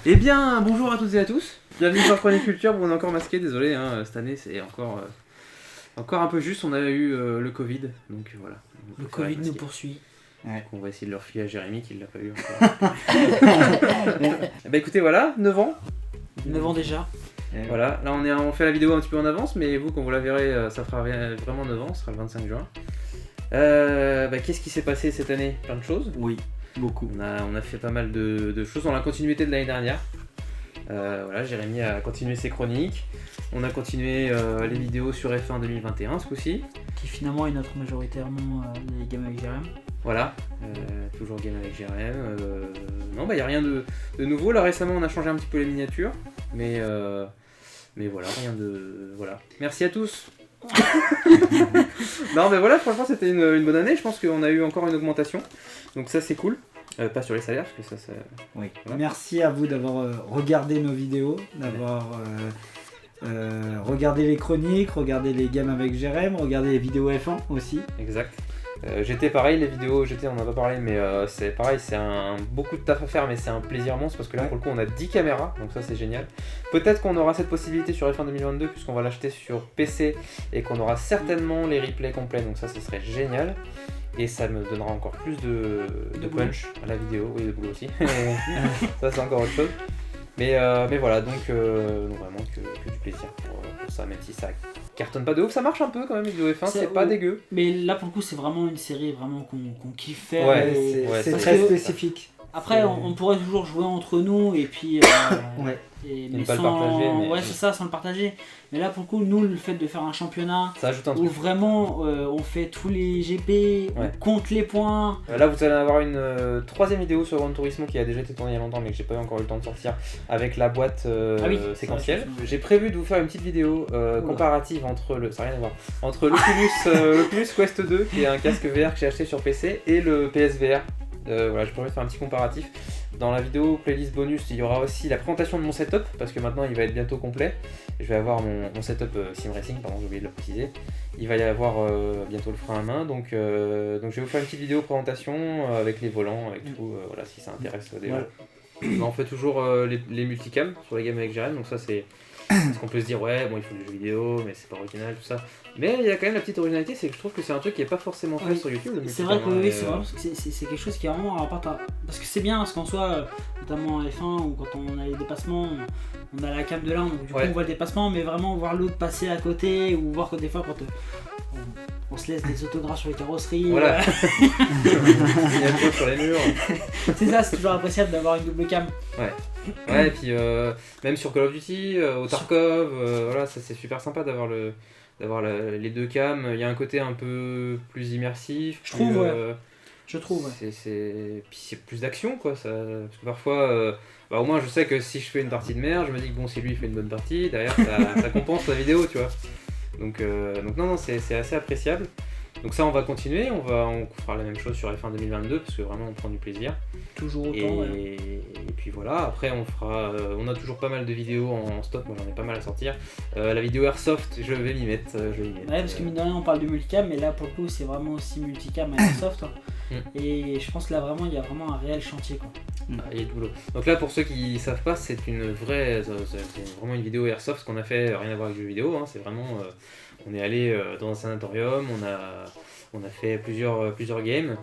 Eh bien, bonjour à toutes et à tous. Bienvenue sur Chronique Culture. Bon, on est encore masqué, désolé. Cette année, c'est encore un peu juste. On a eu le Covid, donc voilà. Le Covid nous poursuit. Ouais. On va essayer de le refiler à Jérémy qui l'a pas eu encore. Bah écoutez, voilà, 9 ans. 9 ans déjà. Voilà, là on fait la vidéo un petit peu en avance, mais vous, quand vous la verrez, ça fera vraiment 9 ans, ce sera le 25 juin. Qu'est-ce qui s'est passé cette année? Plein de choses. Oui, beaucoup. On a fait pas mal de choses dans la continuité de l'année dernière. Voilà, Jérémy a continué ses chroniques. On a continué les vidéos sur F1 2021 ce coup-ci. Qui finalement est notre majoritairement les Game avec Jérém. Voilà, toujours Game avec Jérém. Non, il n'y a rien de nouveau. Là récemment on a changé un petit peu les miniatures. Mais voilà, rien de... Voilà. Merci à tous. Non mais voilà, franchement c'était une bonne année. Je pense qu'on a eu encore une augmentation. Donc ça c'est cool. Pas sur les salaires parce que ça... Oui. Voilà. Merci à vous d'avoir regardé nos vidéos, d'avoir regardé les chroniques, regardé les games avec Jérém, regardé les vidéos F1 aussi. Exact. GT pareil, les vidéos GT on en a pas parlé, mais c'est pareil, c'est beaucoup de taf à faire, mais c'est un plaisir monstre parce que là pour le coup on a 10 caméras, donc ça c'est génial. Peut-être qu'on aura cette possibilité sur F1 2022 puisqu'on va l'acheter sur PC et qu'on aura certainement les replays complets, donc ça ce serait génial. Et ça me donnera encore plus de punch à la vidéo, oui de boulot aussi, ça c'est encore autre chose. Mais voilà, donc vraiment que du plaisir pour ça, même si ça cartonne pas de ouf, ça marche un peu quand même, les vidéos F1, c'est pas dégueu. Mais là pour le coup c'est vraiment une série vraiment qu'on kiffe faire. Ouais, c'est très spécifique. Après on pourrait toujours jouer entre nous et puis... ouais. Mais pas sans... le partager. Mais... Ouais c'est ça, sans le partager. Mais là pour le coup, nous le fait de faire un championnat ça ajoute un où truc. vraiment on fait tous les GP, on compte les points. Là vous allez avoir une troisième vidéo sur Gran Turismo qui a déjà été tournée il y a longtemps mais que j'ai pas encore eu le temps de sortir avec la boîte séquentielle. J'ai prévu de vous faire une petite vidéo comparative entre ça n'a rien à voir, entre l'Oculus Quest 2 qui est un casque VR que j'ai acheté sur PC et le PSVR. Voilà, je pourrais faire un petit comparatif. Dans la vidéo playlist bonus, il y aura aussi la présentation de mon setup parce que maintenant il va être bientôt complet. Je vais avoir mon setup Sim Racing, pardon, j'ai oublié de le préciser. Il va y avoir bientôt le frein à main, donc je vais vous faire une petite vidéo présentation avec les volants, avec tout, voilà, si ça intéresse des gens. On fait toujours les multicams sur les games avec Jérém, donc ça c'est ce qu'on peut se dire, ouais, bon il faut des jeux vidéo, mais c'est pas original, tout ça. Mais il y a quand même la petite originalité, c'est que je trouve que c'est un truc qui est pas forcément fait sur YouTube. C'est vrai que oui, c'est vrai, parce que c'est quelque chose qui est vraiment rapporte à... Parce que c'est bien, parce qu'en soi, notamment en F1, ou quand on a les dépassements, on a la cam de l'un, donc du coup on voit le dépassement, mais vraiment voir l'autre passer à côté, ou voir que des fois quand on se laisse des autographes sur les carrosseries. Voilà. Il y a le sur les murs. C'est ça, c'est toujours appréciable d'avoir une double cam. Ouais, et puis même sur Call of Duty, au Tarkov, voilà, ça c'est super sympa d'avoir les deux cams. Il y a un côté un peu plus immersif. Je trouve. Puis c'est plus d'action quoi. Parce que parfois, au moins je sais que si je fais une partie de merde, je me dis que bon, si lui il fait une bonne partie, derrière ça compense la vidéo, tu vois. Donc non, c'est assez appréciable. Donc ça on va continuer, on fera la même chose sur F1 2022 parce que vraiment on prend du plaisir. Toujours autant. Et puis voilà, après on a toujours pas mal de vidéos en stock, moi j'en ai pas mal à sortir. La vidéo Airsoft, je vais m'y mettre. Ouais, parce que mine de rien on parle de multicam, mais là pour le coup c'est vraiment aussi multicam à Airsoft. Et je pense que là vraiment il y a vraiment un réel chantier quoi. Il y a du boulot. Donc là pour ceux qui savent pas, c'est vraiment une vidéo Airsoft qu'on a fait, rien à voir avec le jeu vidéo, hein, c'est vraiment... on est allé dans un sanatorium, on a fait plusieurs games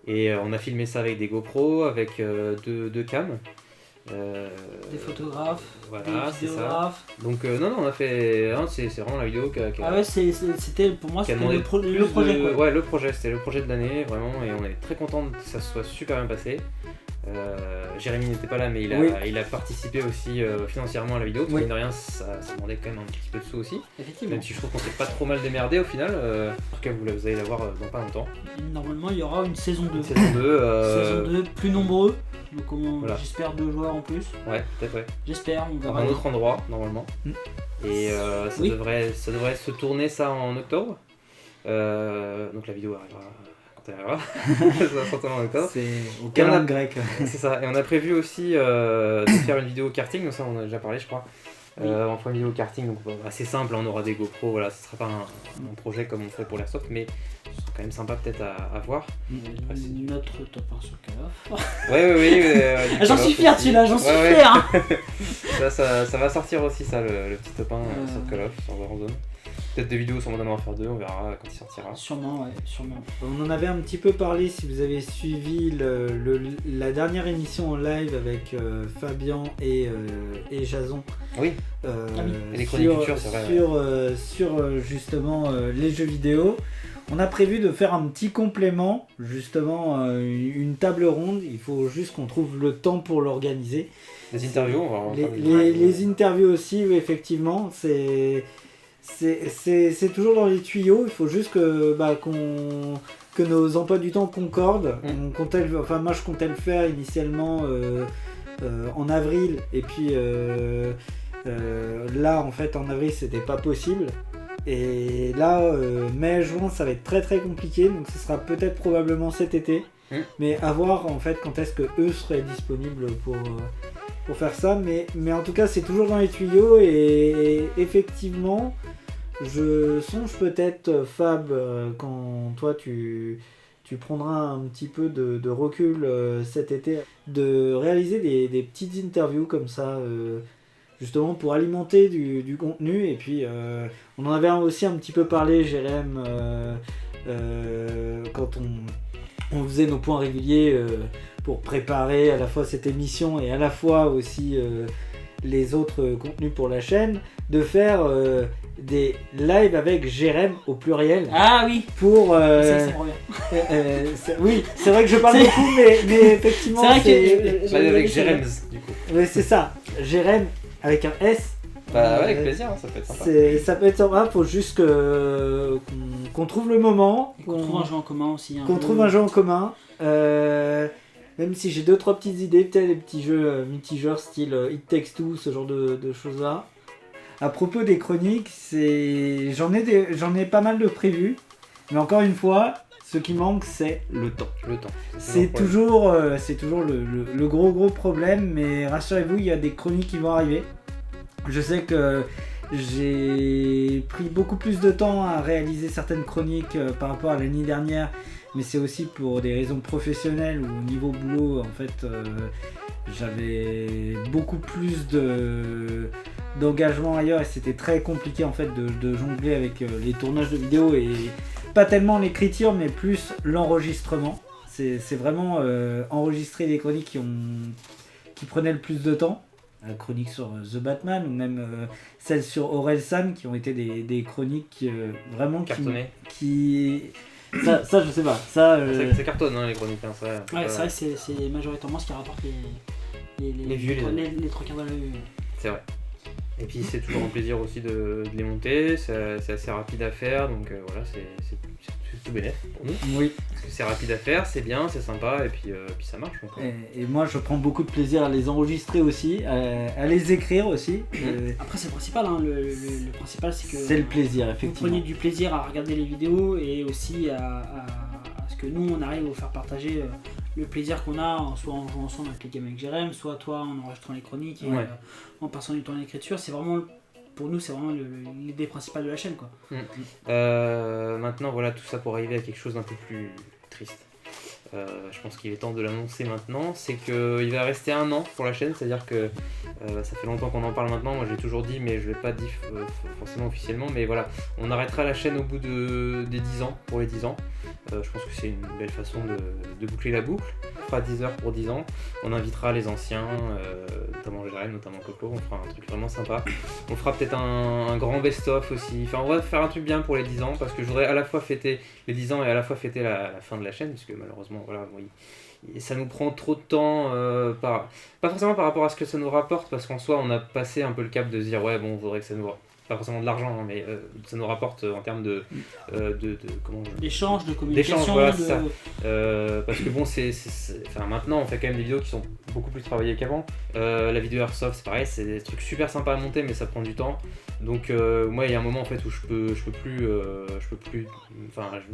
et on a filmé ça avec des GoPro, avec deux cams. Des photographes, voilà, des vidéographes. Donc non, on a fait... c'est vraiment la vidéo qui a... Ah ouais, c'était pour moi c'était le projet quoi. Ouais, le projet, c'était le projet de l'année, vraiment, et on est très content que ça soit super bien passé. Jérémy n'était pas là mais il a participé aussi financièrement à la vidéo parce que mine de rien ça demandait quand même un petit peu de sous aussi. Effectivement. Même si je trouve qu'on s'est pas trop mal démerdé au final. En tout cas vous allez la voir dans pas longtemps. Normalement il y aura une saison 2. Saison 2 plus nombreux. Donc j'espère 2 joueurs en plus. Ouais, peut-être ouais. J'espère, on verra. Un autre endroit normalement. Et ça devrait se tourner ça en octobre. Donc la vidéo arrivera. Ça va sortir en octobre. C'est au calendrier grec. C'est ça. Et on a prévu aussi de faire une vidéo karting, donc ça on en a déjà parlé je crois. On fera une vidéo karting, donc assez simple, on aura des GoPro, voilà, ce sera pas un projet comme on fait pour l'Airsoft, mais ce sera quand quand même sympa peut-être à voir. Notre top 1 sur Call of. Oui. J'en suis fier celui-là, j'en suis fier. Ça va sortir aussi ça, le petit top 1 sur Call of, sur Warzone. Peut-être des vidéos sur Modern Warfare 2, on verra quand il sortira. Sûrement. On en avait un petit peu parlé si vous avez suivi la dernière émission en live avec Fabien et Jason. Oui. Et les chroniques futures, c'est vrai. Sur justement les jeux vidéo. On a prévu de faire un petit complément, justement une table ronde. Il faut juste qu'on trouve le temps pour l'organiser. Les interviews, on va les interviews aussi, oui, effectivement. C'est toujours dans les tuyaux, il faut juste que nos emplois du temps concordent. Moi je comptais le faire initialement en avril, et puis là en fait en avril c'était pas possible. Et là mai-juin ça va être très très compliqué, donc ce sera peut-être probablement cet été. Mais à voir en fait quand est-ce que eux seraient disponibles pour faire ça. Mais en tout cas c'est toujours dans les tuyaux, et effectivement je songe peut-être, Fab, quand toi tu prendras un petit peu de recul cet été, de réaliser des petites interviews comme ça, justement pour alimenter du contenu. Et puis on en avait aussi un petit peu parlé, Jérém, quand on faisait nos points réguliers pour préparer à la fois cette émission et à la fois aussi les autres contenus pour la chaîne, de faire des lives avec Jérém au pluriel. Ah oui. Pour ça me revient. oui, c'est vrai que je parle beaucoup, mais effectivement c'est vrai que avec Jérém du coup. Oui, c'est ça. Jérém avec un S. Avec plaisir, ça peut être sympa. Ça peut être sympa, faut juste qu'on trouve le moment. Qu'on trouve un jeu en commun aussi. Un jeu en commun. Même si j'ai 2-3 petites idées, peut-être des petits jeux multijoueurs style It Takes Two, ce genre de choses-là. À propos des chroniques, j'en ai pas mal de prévus, mais encore une fois, ce qui manque, c'est le temps. C'est toujours le gros problème, mais rassurez-vous, il y a des chroniques qui vont arriver. Je sais que j'ai pris beaucoup plus de temps à réaliser certaines chroniques par rapport à l'année dernière, mais c'est aussi pour des raisons professionnelles, où au niveau boulot, en fait, j'avais beaucoup plus d'engagement ailleurs, et c'était très compliqué en fait de jongler avec les tournages de vidéos, et pas tellement l'écriture mais plus l'enregistrement. C'est vraiment enregistrer des chroniques qui prenaient le plus de temps. La chronique sur The Batman, ou même celle sur Orelsan, qui ont été des chroniques vraiment qui ça je sais pas, ça ça cartonne les chroniques, hein, ça. Ouais, c'est vrai que c'est majoritairement ce qui rapporte les vues, les 3/4 de la vue. C'est vrai. Et puis c'est toujours un plaisir aussi de les monter, c'est assez rapide à faire, donc voilà, c'est tout bénef pour nous. Oui. Parce que c'est rapide à faire, c'est bien, c'est sympa, et puis ça marche. Donc, et moi je prends beaucoup de plaisir à les enregistrer aussi, à les écrire aussi. Après c'est le principal, hein. Le principal c'est que c'est le plaisir, effectivement. Vous prenez du plaisir à regarder les vidéos, et aussi à ce que nous on arrive à vous faire partager le plaisir qu'on a, soit en jouant ensemble avec les games avec Jérém, soit toi en enregistrant les chroniques, et en passant du temps à l'écriture. C'est vraiment, pour nous, c'est vraiment l'idée principale de la chaîne, quoi. Maintenant, voilà, tout ça pour arriver à quelque chose d'un peu plus triste. Je pense qu'il est temps de l'annoncer maintenant. C'est qu'il va rester 1 an pour la chaîne, c'est-à-dire que ça fait longtemps qu'on en parle maintenant. Moi j'ai toujours dit, mais je ne l'ai pas dit forcément officiellement, mais voilà, on arrêtera la chaîne au bout des 10 ans, pour les 10 ans. Je pense que c'est une belle façon de boucler la boucle. On fera 10 heures pour 10 ans, on invitera les anciens, notamment Jérém, notamment Coco, on fera un truc vraiment sympa. On fera peut-être un grand best-of aussi, enfin on va faire un truc bien pour les 10 ans, parce que je voudrais à la fois fêter les 10 ans et à la fois fêter la fin de la chaîne, parce que malheureusement voilà, ça nous prend trop de temps, pas forcément par rapport à ce que ça nous rapporte, parce qu'en soi on a passé un peu le cap de se dire ouais bon, faudrait que ça nous... pas forcément de l'argent, hein, mais ça nous rapporte en termes d'échange, de communication, voilà, c'est ça. Parce que bon, enfin, maintenant on fait quand même des vidéos qui sont beaucoup plus travaillées qu'avant. La vidéo Airsoft, c'est pareil, c'est des trucs super sympas à monter, mais ça prend du temps. Donc moi, il y a un moment en fait où je peux plus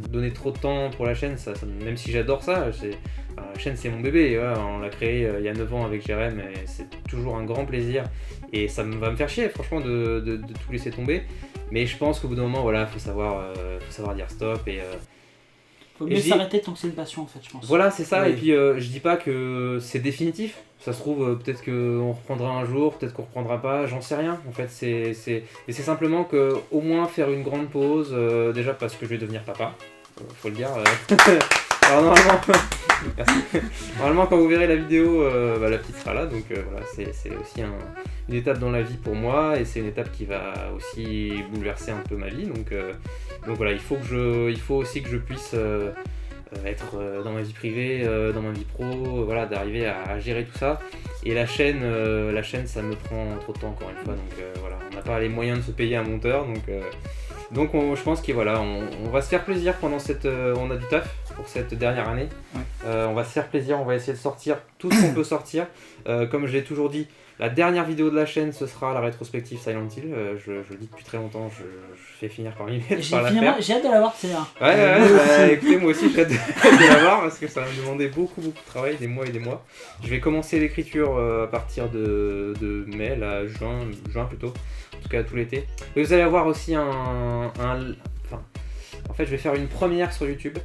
donner trop de temps pour la chaîne. Même si j'adore ça, la chaîne c'est mon bébé. Voilà, on l'a créé il y a 9 ans avec Jérém, et c'est toujours un grand plaisir. Et ça va me faire chier, franchement, de tout laisser tomber. Mais je pense qu'au bout d'un moment, voilà, faut savoir dire stop. Faut mieux s'arrêter tant que c'est une passion en fait, je pense. Voilà, c'est ça, et puis je dis pas que c'est définitif. Ça se trouve, peut-être qu'on reprendra un jour, peut-être qu'on reprendra pas, j'en sais rien. En fait, c'est simplement que au moins faire une grande pause, déjà parce que je vais devenir papa, faut le dire. Alors normalement, quand vous verrez la vidéo, la petite sera là, donc voilà, c'est aussi une étape dans la vie pour moi, et c'est une étape qui va aussi bouleverser un peu ma vie, donc voilà, il faut aussi que je puisse être dans ma vie privée, dans ma vie pro, voilà, d'arriver à gérer tout ça. Et la chaîne, ça me prend trop de temps encore une fois, donc voilà, on n'a pas les moyens de se payer un monteur, donc je pense que voilà, on va se faire plaisir pendant on a du taf pour cette dernière année. On va se faire plaisir, on va essayer de sortir tout ce qu'on peut sortir. Comme je l'ai toujours dit, la dernière vidéo de la chaîne, ce sera la rétrospective Silent Hill. Je le dis depuis très longtemps, je fais finir par la faire. J'ai hâte de la voir, c'est là. Ouais, écoutez, moi aussi j'ai hâte de la voir parce que ça va me demander beaucoup de travail, des mois et des mois. Je vais commencer l'écriture à partir de mai, là, juin plutôt, en tout cas tout l'été. Et vous allez avoir aussi en fait je vais faire une première sur YouTube,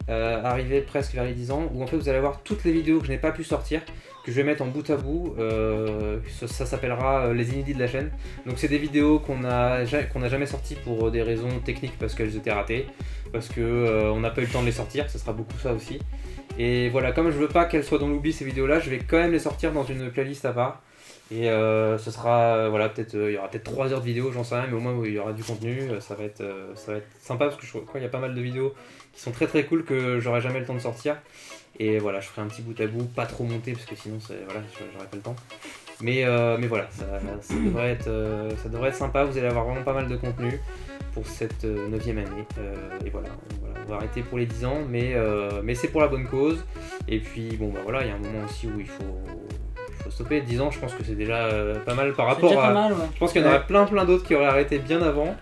arriver presque vers les 10 ans, où en fait vous allez avoir toutes les vidéos que je n'ai pas pu sortir, que je vais mettre en bout à bout. Ça s'appellera les inédits de la chaîne. Donc c'est des vidéos qu'on n'a jamais sorties pour des raisons techniques, parce qu'elles étaient ratées, parce que on n'a pas eu le temps de les sortir, ce sera beaucoup ça aussi. Et voilà, comme je veux pas qu'elles soient dans l'oubli ces vidéos là, je vais quand même les sortir dans une playlist à part. Et ce sera, il y aura peut-être 3 heures de vidéo, j'en sais rien, mais au moins il y aura du contenu, ça va être sympa, parce que je crois qu'il y a pas mal de vidéos qui sont très très cool que j'aurai jamais le temps de sortir. Et voilà, je ferai un petit bout à bout, pas trop monté, parce que sinon j'aurai pas le temps. Mais voilà, ça devrait être sympa, vous allez avoir vraiment pas mal de contenu pour cette 9e année. Et voilà, on va arrêter pour les 10 ans, mais c'est pour la bonne cause. Et puis bon, voilà, il y a un moment aussi où il faut stopper. 10 ans, je pense que c'est déjà pas mal par rapport à... Mal, ouais. Je pense qu'il y en aurait plein d'autres qui auraient arrêté bien avant.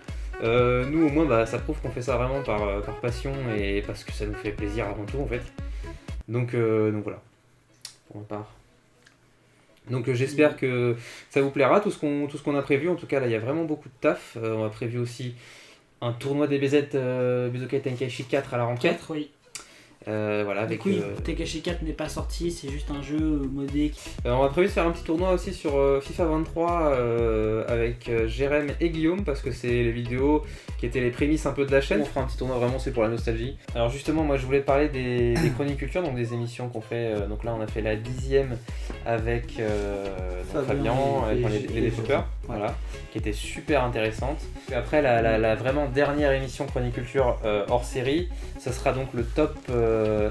Nous, au moins, ça prouve qu'on fait ça vraiment par passion, et parce que ça nous fait plaisir avant tout, en fait. Donc voilà, pour ma part. Donc j'espère que ça vous plaira, tout ce qu'on a prévu. En tout cas, là, il y a vraiment beaucoup de taf. On a prévu aussi un tournoi DBZ Budokai Tenkaichi 4 à la rentrée. 4, oui. Voilà, avec Tenkaichi 4 n'est pas sorti, c'est juste un jeu modé. On a prévu de faire un petit tournoi aussi sur FIFA 23 avec Jérém et Guillaume, parce que c'est les vidéos qui étaient les prémices un peu de la chaîne. On fera un petit tournoi, vraiment c'est pour la nostalgie. Alors justement, moi je voulais parler des chroniques culture, donc des émissions qu'on fait. Donc là on a fait la 10e avec Fabien, avec les développeurs, voilà, qui était super intéressante. Et après la vraiment dernière émission chronique culture hors série, ça sera donc le top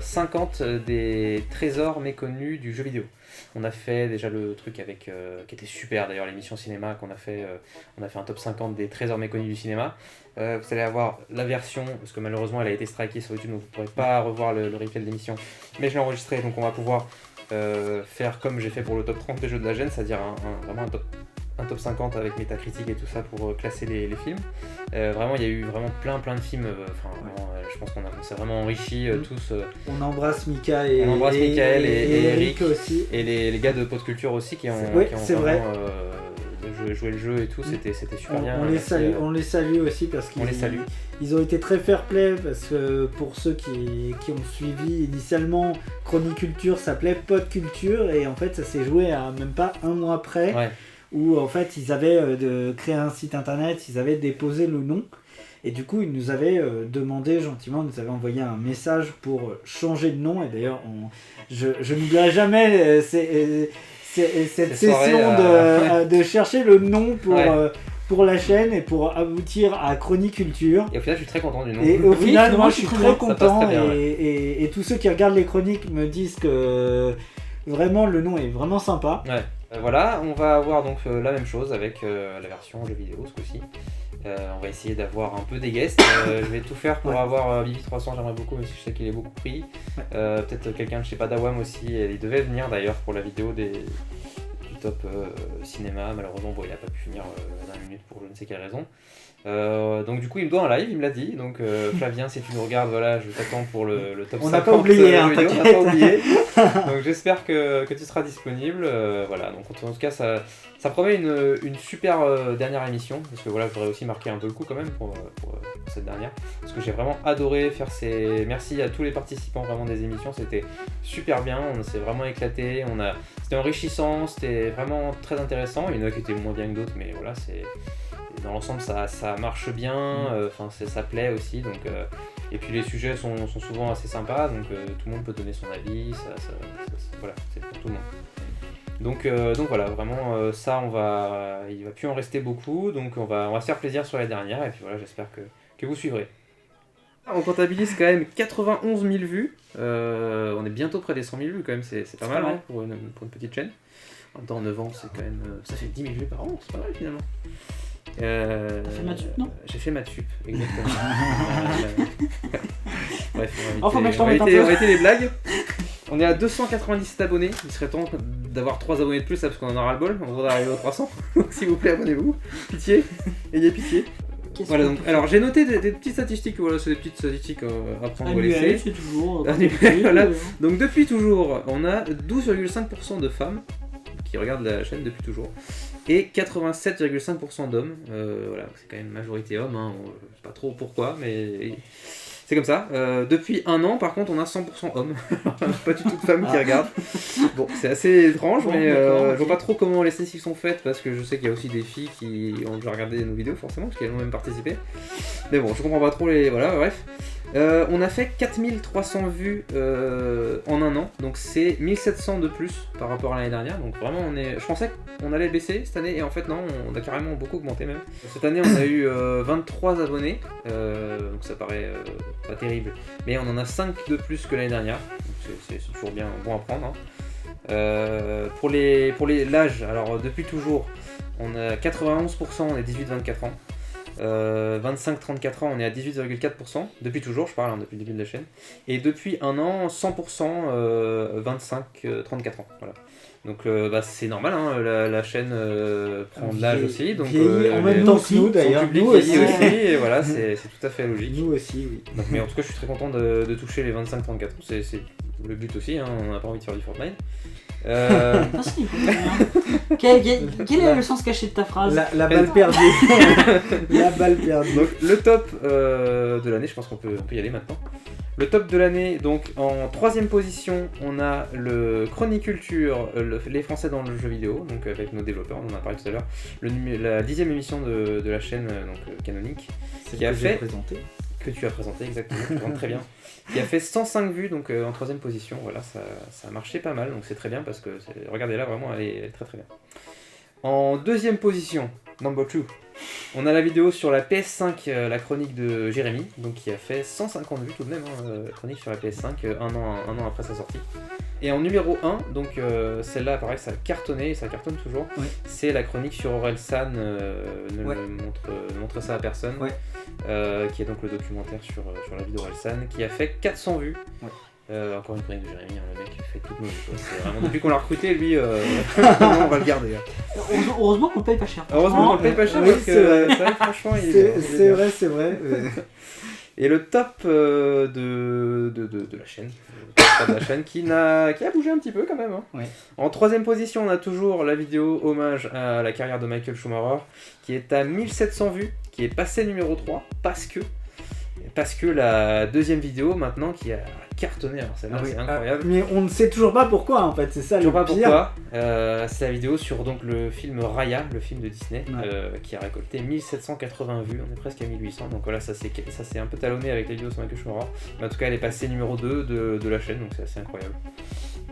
50 des trésors méconnus du jeu vidéo. On a fait déjà le truc avec qui était super d'ailleurs, l'émission cinéma qu'on a fait. On a fait un top 50 des trésors méconnus du cinéma. Vous allez avoir la version, parce que malheureusement elle a été strikée sur YouTube, donc vous ne pourrez pas revoir le replay de l'émission, mais je l'ai enregistré, donc on va pouvoir faire comme j'ai fait pour le top 30 des jeux de la chaîne, c'est-à-dire vraiment un top 50 avec Metacritic et tout ça pour classer les films. Vraiment, il y a eu vraiment plein de films. Je pense qu'on s'est vraiment enrichis tous. On embrasse Mika et Eric aussi. Et les gars de Pod Culture aussi qui ont vraiment joué le jeu et tout. C'était super bien. On les salue aussi parce qu'ils ont été très fair play, parce que pour ceux qui ont suivi initialement, Chronique Culture s'appelait Pod Culture, et en fait ça s'est joué à même pas un mois près. Ouais. Où en fait ils avaient créé un site internet, ils avaient déposé le nom, et du coup ils nous avaient demandé gentiment, nous avaient envoyé un message pour changer de nom. Et d'ailleurs je n'oublierai jamais cette session de chercher le nom pour la chaîne et pour aboutir à Chronique Culture. Et au final je suis très content du nom. Et au final moi je suis très content, et tous ceux qui regardent les chroniques me disent que vraiment le nom est vraiment sympa. Ouais. Voilà, on va avoir donc la même chose avec la version jeu vidéo ce coup-ci. On va essayer d'avoir un peu des guests. Je vais tout faire pour avoir Bibi300, j'aimerais beaucoup, même si je sais qu'il est beaucoup pris. Peut-être quelqu'un de chez Padawam aussi, il devait venir d'ailleurs pour la vidéo du top cinéma. Malheureusement, bon, il n'a pas pu finir la dernière minute pour je ne sais quelle raison. Donc du coup il me doit un live, il me l'a dit, donc Flavien, si tu nous regardes, voilà, je t'attends pour le top 50. On n'a pas oublié, hein, on n'a pas oublié. Donc j'espère que tu seras disponible. Voilà, donc en tout cas ça promet une super dernière émission, parce que voilà, je voudrais aussi marquer un peu le coup quand même pour cette dernière, parce que j'ai vraiment adoré faire ces... Merci à tous les participants vraiment des émissions, c'était super bien, on s'est vraiment éclaté, c'était enrichissant, c'était vraiment très intéressant. Il y en a qui étaient moins bien que d'autres, mais voilà, dans l'ensemble ça marche bien, ça plaît aussi, donc, et puis les sujets sont souvent assez sympas, donc tout le monde peut donner son avis, voilà, c'est pour tout le monde. Donc voilà, vraiment ça il va plus en rester beaucoup, donc on va se faire plaisir sur la dernière, et puis voilà, j'espère que vous suivrez. On comptabilise quand même 91 000 vues, on est bientôt près des 100 000 vues quand même, c'est pas mal, hein, pour une petite chaîne. En même temps, 9 ans, c'est quand même, ça fait 10 000 vues par an, c'est pas mal finalement. T'as fait maths sup, non? J'ai fait maths sup, exactement. Bref, on va éviter les blagues. On est à 297 abonnés, il serait temps d'avoir 3 abonnés de plus, parce qu'on en aura le bol, on voudrait arriver aux 300. Donc s'il vous plaît, abonnez-vous, pitié, ayez pitié. Voilà, donc, alors j'ai noté des petites statistiques, voilà, c'est des petites statistiques à prendre ou à laisser. C'est toujours. Voilà. Donc depuis toujours, on a 12,5% de femmes qui regardent la chaîne depuis toujours, et 87,5% d'hommes. Voilà, c'est quand même majorité hommes, hein, je sais pas trop pourquoi, mais c'est comme ça. Depuis un an, par contre, on a 100% hommes, pas du tout de femmes qui regardent. Bon, c'est assez étrange, mais je vois pas trop comment les statistiques sont faites, parce que je sais qu'il y a aussi des filles qui ont déjà regardé nos vidéos, forcément, parce qu'elles ont même participé. Mais bon, je comprends pas trop les... Voilà, bref. On a fait 4300 vues en un an, donc c'est 1700 de plus par rapport à l'année dernière, donc vraiment je pensais qu'on allait baisser cette année, et en fait non, on a carrément beaucoup augmenté même. Cette année on a eu 23 abonnés, donc ça paraît pas terrible, mais on en a 5 de plus que l'année dernière, donc c'est toujours bien bon à prendre, hein. Pour l'âge, alors depuis toujours, on a 91%, on est 18-24 ans. 25-34 ans, on est à 18,4%, depuis toujours, je parle, hein, depuis le début de la chaîne, et depuis un an, 100%, 25-34 ans, voilà. Donc c'est normal, hein, la chaîne prend de l'âge aussi, donc en même temps que nous d'ailleurs, nous aussi, et voilà, c'est tout à fait logique. Nous aussi, oui. Donc, mais en tout cas, je suis très content de toucher les 25-34 ans, c'est le but aussi, hein, on n'a pas envie de faire du Fortnite. Quel est le sens caché de ta phrase? La balle perdue. La balle perdue. Donc le top de l'année, je pense qu'on peut y aller maintenant. Le top de l'année, donc en 3ème position, on a le Chroniculture, les Français dans le jeu vidéo, donc avec nos développeurs, on en a parlé tout à l'heure, la 10ème émission de la chaîne donc Canonique, qui a fait... Que tu as présenté, exactement, très bien. Qui a fait 105 vues, donc en 3ème position, voilà, ça a marché pas mal, donc c'est très bien parce que, regardez là, vraiment, elle est très très bien. En 2ème position, number 2, on a la vidéo sur la PS5, la chronique de Jérémy, donc qui a fait 150 vues tout de même, hein, la chronique sur la PS5, un an après sa sortie. Et en numéro 1, donc celle-là, pareil, ça a cartonné, et ça cartonne toujours, ouais. C'est la chronique sur Orelsan, ne montre ça à personne, ouais. Qui est donc le documentaire sur la vie d'Orelsan, qui a fait 400 vues. Ouais. Encore une chronique de Jérémy, hein, le mec qui fait toutes nos vues. C'est vraiment, depuis qu'on l'a recruté, lui, on va le garder. Heureusement qu'on le paye pas cher. Heureusement qu'on le paye pas cher, parce que c'est vrai, franchement, c'est vrai. Et le top de la chaîne, qui a bougé un petit peu quand même. Hein. Ouais. En 3ème position, on a toujours la vidéo hommage à la carrière de Michael Schumacher, qui est à 1700 vues, qui est passée numéro 3, parce que la 2ème vidéo maintenant qui a cartonné, alors celle-là c'est incroyable. Mais on ne sait toujours pas pourquoi en fait, c'est ça le pire. Pourquoi. C'est la vidéo sur donc le film Raya, le film de Disney, qui a récolté 1780 vues, on est presque à 1800, donc voilà, ça c'est un peu talonné avec les vidéos sur Michael Schumacher, mais en tout cas elle est passée numéro 2 de la chaîne, donc c'est assez incroyable.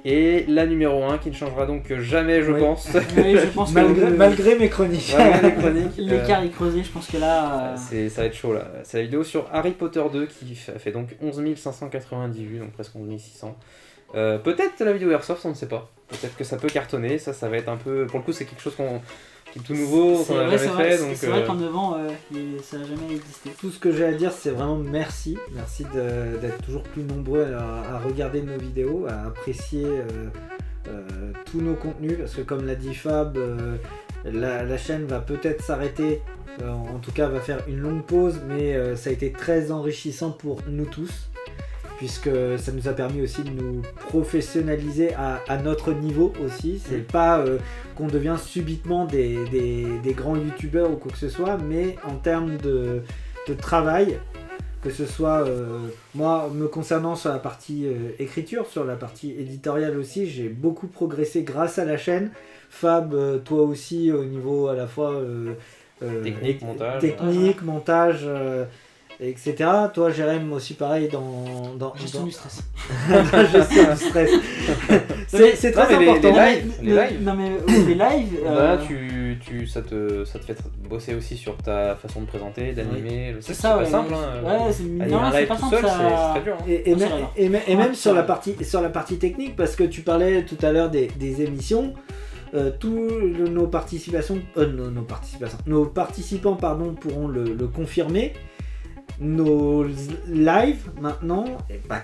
Et la numéro 1 qui ne changera donc jamais, je pense. Oui, je pense malgré mes chroniques. L'écart est creusé, je pense que là... Ça va être chaud là. C'est la vidéo sur Harry Potter 2 qui fait donc 11 590 vues, donc presque 11 600. Peut-être la vidéo Airsoft, on ne sait pas. Peut-être que ça peut cartonner, ça va être un peu... Pour le coup, c'est quelque chose qui est tout nouveau, qu'on n'a jamais fait. C'est vrai qu'en 9 ans, ça n'a jamais existé. Tout ce que j'ai à dire, c'est vraiment merci. Merci d'être toujours plus nombreux à regarder nos vidéos, à apprécier tous nos contenus, parce que comme l'a dit Fab, la chaîne va peut-être s'arrêter, en tout cas va faire une longue pause, mais ça a été très enrichissant pour nous tous, puisque ça nous a permis aussi de nous professionnaliser à notre niveau aussi. C'est pas qu'on devient subitement des grands youtubeurs ou quoi que ce soit, mais en termes de travail, que ce soit moi me concernant sur la partie écriture, sur la partie éditoriale aussi, j'ai beaucoup progressé grâce à la chaîne. Fab, toi aussi au niveau à la fois technique, montage, etc. Toi, Jérém, aussi pareil dans gestion du stress. Gestion du stress. c'est très important. Les lives. Non mais les lives. Là, ça te fait bosser aussi sur ta façon de présenter, d'animer. C'est ça, pas simple. Hein. Ouais, c'est pas simple. C'est très dur. Hein. Et même sur la partie technique, parce que tu parlais tout à l'heure des émissions. Tous nos participants pourront le confirmer. Nos lives maintenant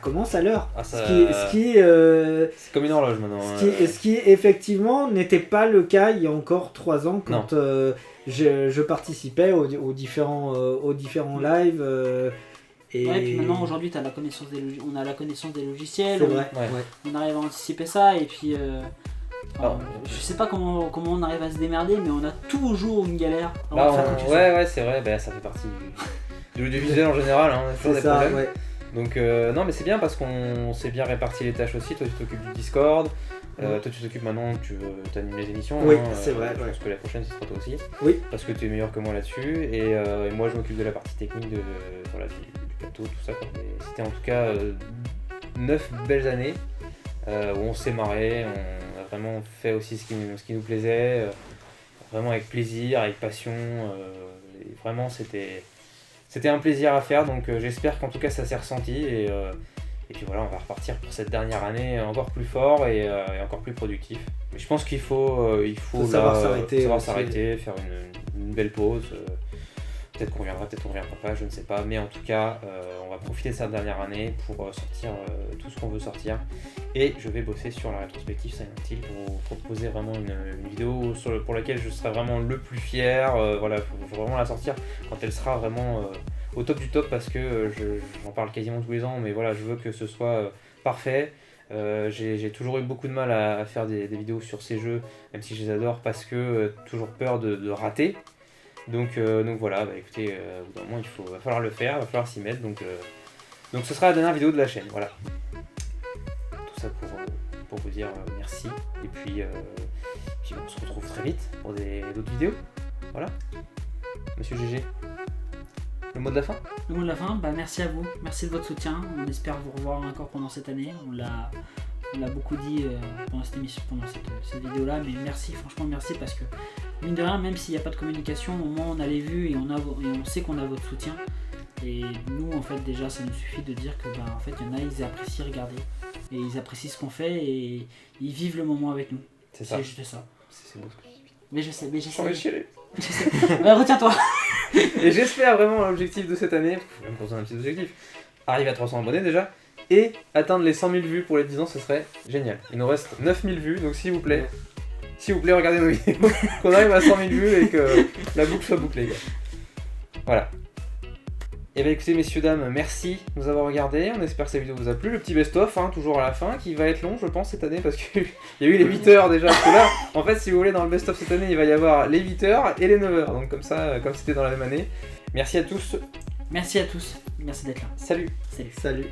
commencent à l'heure. C'est comme une horloge maintenant. Ce qui effectivement n'était pas le cas il y a encore 3 ans quand je participais aux différents lives. Et puis maintenant aujourd'hui on a la connaissance des logiciels. C'est vrai. On arrive à anticiper ça et puis. Je sais pas comment on arrive à se démerder, mais on a toujours une galère. C'est vrai, ça fait partie de l'audiovisuel en général, hein, on a toujours des problèmes. Ouais. Donc non mais c'est bien parce qu'on s'est bien réparti les tâches aussi. Toi tu t'occupes du Discord, toi tu t'occupes maintenant, tu veux les émissions. Oui, c'est vrai. Je pense que la prochaine ce sera toi aussi. Oui. Parce que tu es meilleur que moi là-dessus et moi je m'occupe de la partie technique du plateau, tout ça quoi. Et c'était en tout cas 9 belles années où on s'est marré, on a vraiment fait aussi ce qui nous plaisait, vraiment avec plaisir, avec passion. Et vraiment c'était un plaisir à faire, donc j'espère qu'en tout cas ça s'est ressenti et puis voilà, on va repartir pour cette dernière année encore plus fort et encore plus productif. Mais je pense qu'il faut savoir s'arrêter, faire une belle pause. Peut-être qu'on reviendra, peut-être qu'on reviendra pas, je ne sais pas. Mais en tout cas, on va profiter de cette dernière année pour sortir tout ce qu'on veut sortir. Et je vais bosser sur la rétrospective Silent Hill pour vous proposer vraiment une vidéo pour laquelle je serai vraiment le plus fier. Voilà, faut vraiment la sortir quand elle sera vraiment au top du top parce que j'en parle quasiment tous les ans. Mais voilà, je veux que ce soit parfait. J'ai toujours eu beaucoup de mal à faire des vidéos sur ces jeux, même si je les adore, parce que toujours peur de rater. Donc voilà, écoutez, au bout d'un moment va falloir le faire, il va falloir s'y mettre, donc ce sera la dernière vidéo de la chaîne, voilà. Tout ça pour vous dire merci, et puis on se retrouve très vite pour d'autres vidéos, voilà. Monsieur GG, le mot de la fin ? Le mot de la fin, merci à vous, merci de votre soutien, on espère vous revoir encore pendant cette année, on l'a beaucoup dit pendant cette émission, pendant cette vidéo là, mais merci, franchement merci, parce que mine de rien, même s'il n'y a pas de communication, au moins on a les vues et on sait qu'on a votre soutien. Et nous en fait déjà ça nous suffit de dire que en fait il y en a, ils apprécient regarder et ils apprécient ce qu'on fait et ils vivent le moment avec nous. C'est ça. C'est juste ça. C'est beau ce que tu dis. Mais je sais. J'en vais chialer. Retiens-toi. Et j'espère vraiment l'objectif de cette année, faut même poser un petit objectif, arriver à 300 abonnés déjà. Et atteindre les 100 000 vues pour les 10 ans, ce serait génial. Il nous reste 9 000 vues, donc s'il vous plaît, regardez nos vidéos, qu'on arrive à 100 000 vues et que la boucle soit bouclée. Voilà. Et bien écoutez, messieurs, dames, merci de nous avoir regardés. On espère que cette vidéo vous a plu. Le petit best-of, toujours à la fin, qui va être long, je pense, cette année, parce qu'il y a eu les 8 heures déjà. Parce que là, en fait, si vous voulez, dans le best-of cette année, il va y avoir les 8 heures et les 9 heures. Donc comme ça, comme c'était dans la même année. Merci à tous. Merci à tous. Merci d'être là. Salut. Salut.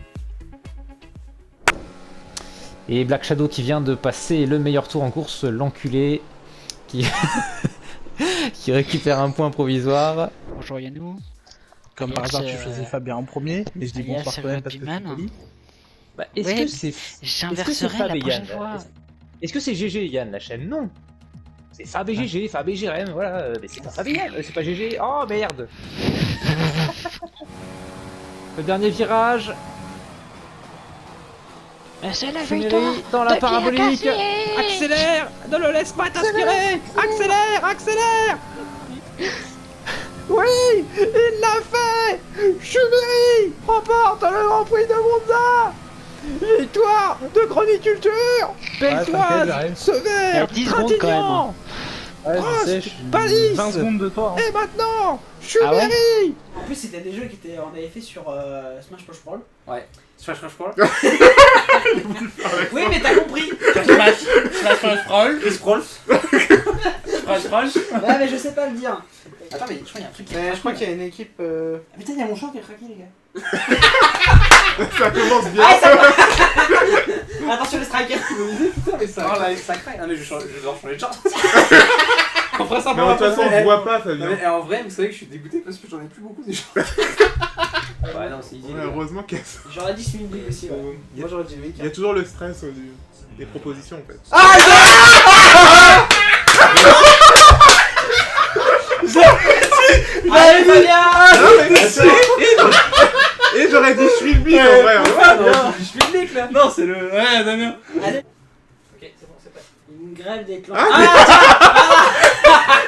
Et Black Shadow qui vient de passer le meilleur tour en course, l'enculé, qui récupère un point provisoire. Bonjour Yannou. Comme par hasard, tu choisis Fabien en premier, mais je dis bonsoir quand même parce que c'est poli. Est-ce que c'est... J'inverserai la prochaine fois. Est-ce que c'est GG Yann la chaîne? Non. C'est Fab et GG, Fab et Jérém, voilà. Mais c'est pas Fab et Yann, c'est pas GG. Oh merde. Le dernier virage. C'est la victoire dans la parabolique. Accélère. Ne le laisse pas t'inspirer. Accélère. Oui, il l'a fait. Chubéry remporte le Grand Prix de Monza. Victoire de Chroniculture. Pelletoise, Il y a 10 secondes quand même. Hein. Ouais, je sais, je suis 20 secondes de toi. Et maintenant, Chubéry. En plus, c'était des jeux on avait fait sur Smash Bros. Brawl. Ouais. Smash Brawl. Oui, mais t'as compris. Smash Brawl. Chris Brawl. Smash Brawl. Ouais, mais je sais pas le dire. Attends, mais je crois qu'il y a un truc qui Je crois qu'il y a une équipe. Ah putain, il y a mon champ qui a craqué, les gars. Ça commence bien. Ah, ça... Attention les strikers. Putain, mais ça. Oh là, ça craque. Ah, mais je vais devoir changer de champ. On fera ça Mais de toute façon, on se voit pas, Fabien. Et en vrai, vous savez que je suis dégoûté parce que j'en ai plus beaucoup déjà. Ouais, non, c'est easy. Ouais, heureusement qu'il y a ça. J'aurais dit Swing League aussi. Ouais. Moi j'aurais dit Week. Il y a toujours le stress des propositions en fait. Allez, Fabien. Et j'aurais dit je suis le big en vrai. Je suis le mec là. Non, c'est le. Ouais, Damien. Allez. Ok, c'est bon, c'est prêt. Une grève des clans.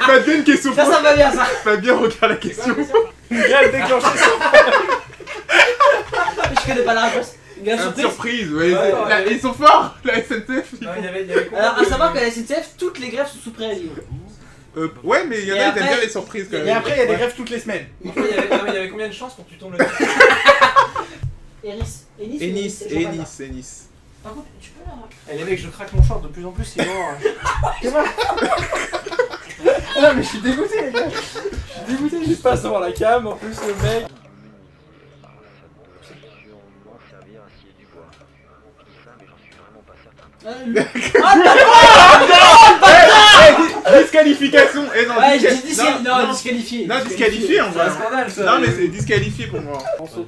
Fabien, une question Ça va bien ça. Fabien, regarde la question. Une grève déclenchée. Je connais pas la réponse. Une grève Une surprise. surprise, ouais. Ils sont forts, la SNCF. Non, il y avait quoi? Alors, à savoir qu'à la SNCF, toutes les grèves sont sous préavis. Ouais, mais il y en a qui aiment bien les surprises quand même. Et après, il y a des grèves toutes les semaines. Il y avait combien de chances pour que tu tombes le Ennis. Par contre, tu peux là. Eh les mecs, je craque mon short de plus en plus, sinon. Non, mais je suis dégoûté, les gars. Je suis dégoûté, je passe devant la cam, en plus, le mec. Disqualification. Et non, Ouais, je dis disqualifié. Non, disqualifié en C'est vrai. un scandale, ça. Non, mais c'est disqualifié pour moi. Monceau.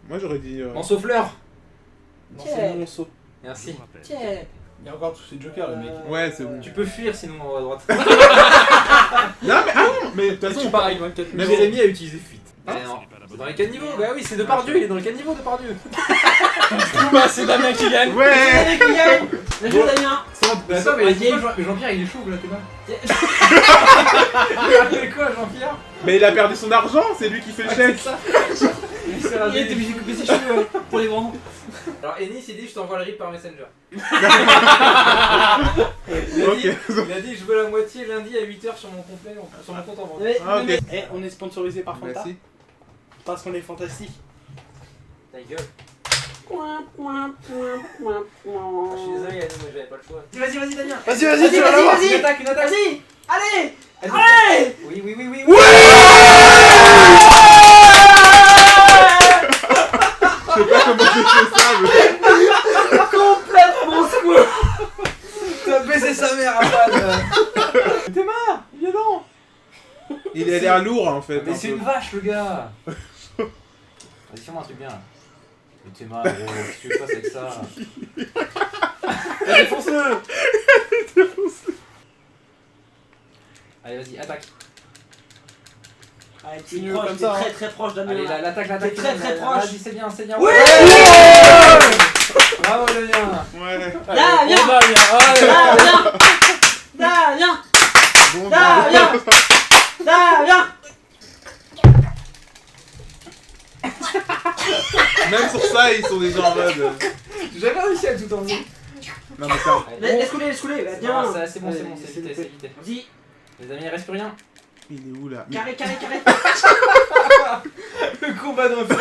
Moi j'aurais dit. Monceau fleur. Non, c'est Monceau. Merci. Tiens. Il y a encore tous ces jokers, le mec. Ouais, c'est bon. Tu peux fuir sinon on va à droite. Non, mais ah non, mais de toute façon. pareil, 24 Mais Jérémy a utilisé fuite. Non, c'est dans les caniveaux. Bah oui, c'est Depardieu, il est dans les caniveaux, Depardieu. Bah, c'est Damien qui gagne. Ouais. Allez, qui gagne. Le jeu Damien. Mais attends, mais Jean-Pierre il est chauve là, t'es pas. Il fait quoi, Jean-Pierre? Mais il a perdu son argent, c'est lui qui fait le chèque. Il était obligé de couper ses cheveux pour les vendre. Alors Ennis il dit je t'envoie le RIP par Messenger. Ok. Il a dit je veux la moitié lundi à 8h sur mon complet, sur mon compte en vente. Ah, ok. Eh, on est sponsorisé par Fanta. Merci. Parce qu'on est fantastique. Ta gueule. Je suis désolé Yannou, mais j'avais pas le choix. Vas-y Damien. Vas-y, tu vas l'avoir. Une attaque. Vas-y. Allez. Allez. Oui. Je sais pas comment j'ai fait ça, mais. Complètement squat. T'as baissé sa mère à Fad. T'es marre, violent. Il a l'air lourd en fait. Mais un c'est peu. une vache le gars. Vas-y fais-moi un truc bien là. Mais t'es marre gros, qu'est-ce que tu veux que je fasse avec ça? Allez défonce-le. Allez vas-y, attaque. Allez, t'es très proche Damien. Allez l'attaque. T'es très proche. Vas-y c'est bien. Oui. Bravo Damien. Ouais. Damien. Bon, Damien. même sur ça, ils sont déjà en mode. J'ai jamais réussi à tout enlever. Non, mais ça. Laisse couler. Bien. C'est bon, c'est vite. Vas-y. Les amis, il reste plus rien. Il est où là? Carré. Le combat d'un film.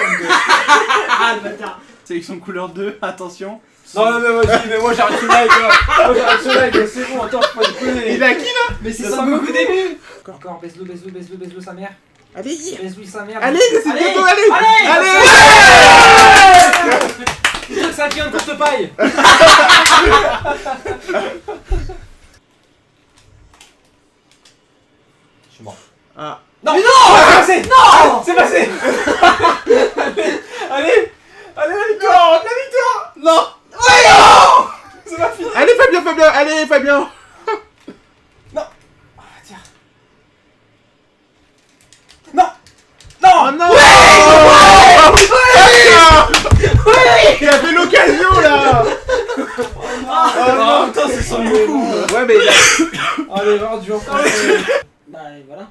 Ah le bâtard. Sélection couleur 2, attention. Non, vas-y, mais moi j'arrête ce live, c'est bon, attends, je peux pas déconner. Il a qui là? Mais c'est ça beaucoup début. Encore, baise-le sa mère. Allez, Baise-lui sa mère. allez, c'est bientôt, allez. Je trouve que ça tient de courte paille. Je suis mort. Ah. Non, mais non, c'est passé. Allez, la victoire. Non. Ouais, non. C'est pas fini. Allez, Fabien. Non. Ah, tiens. Non. Oh non. Il a fait l'occasion là. Oh putain, c'est son coup. Ouais, mais il a. Oh, les gens du enfant. Bah voilà,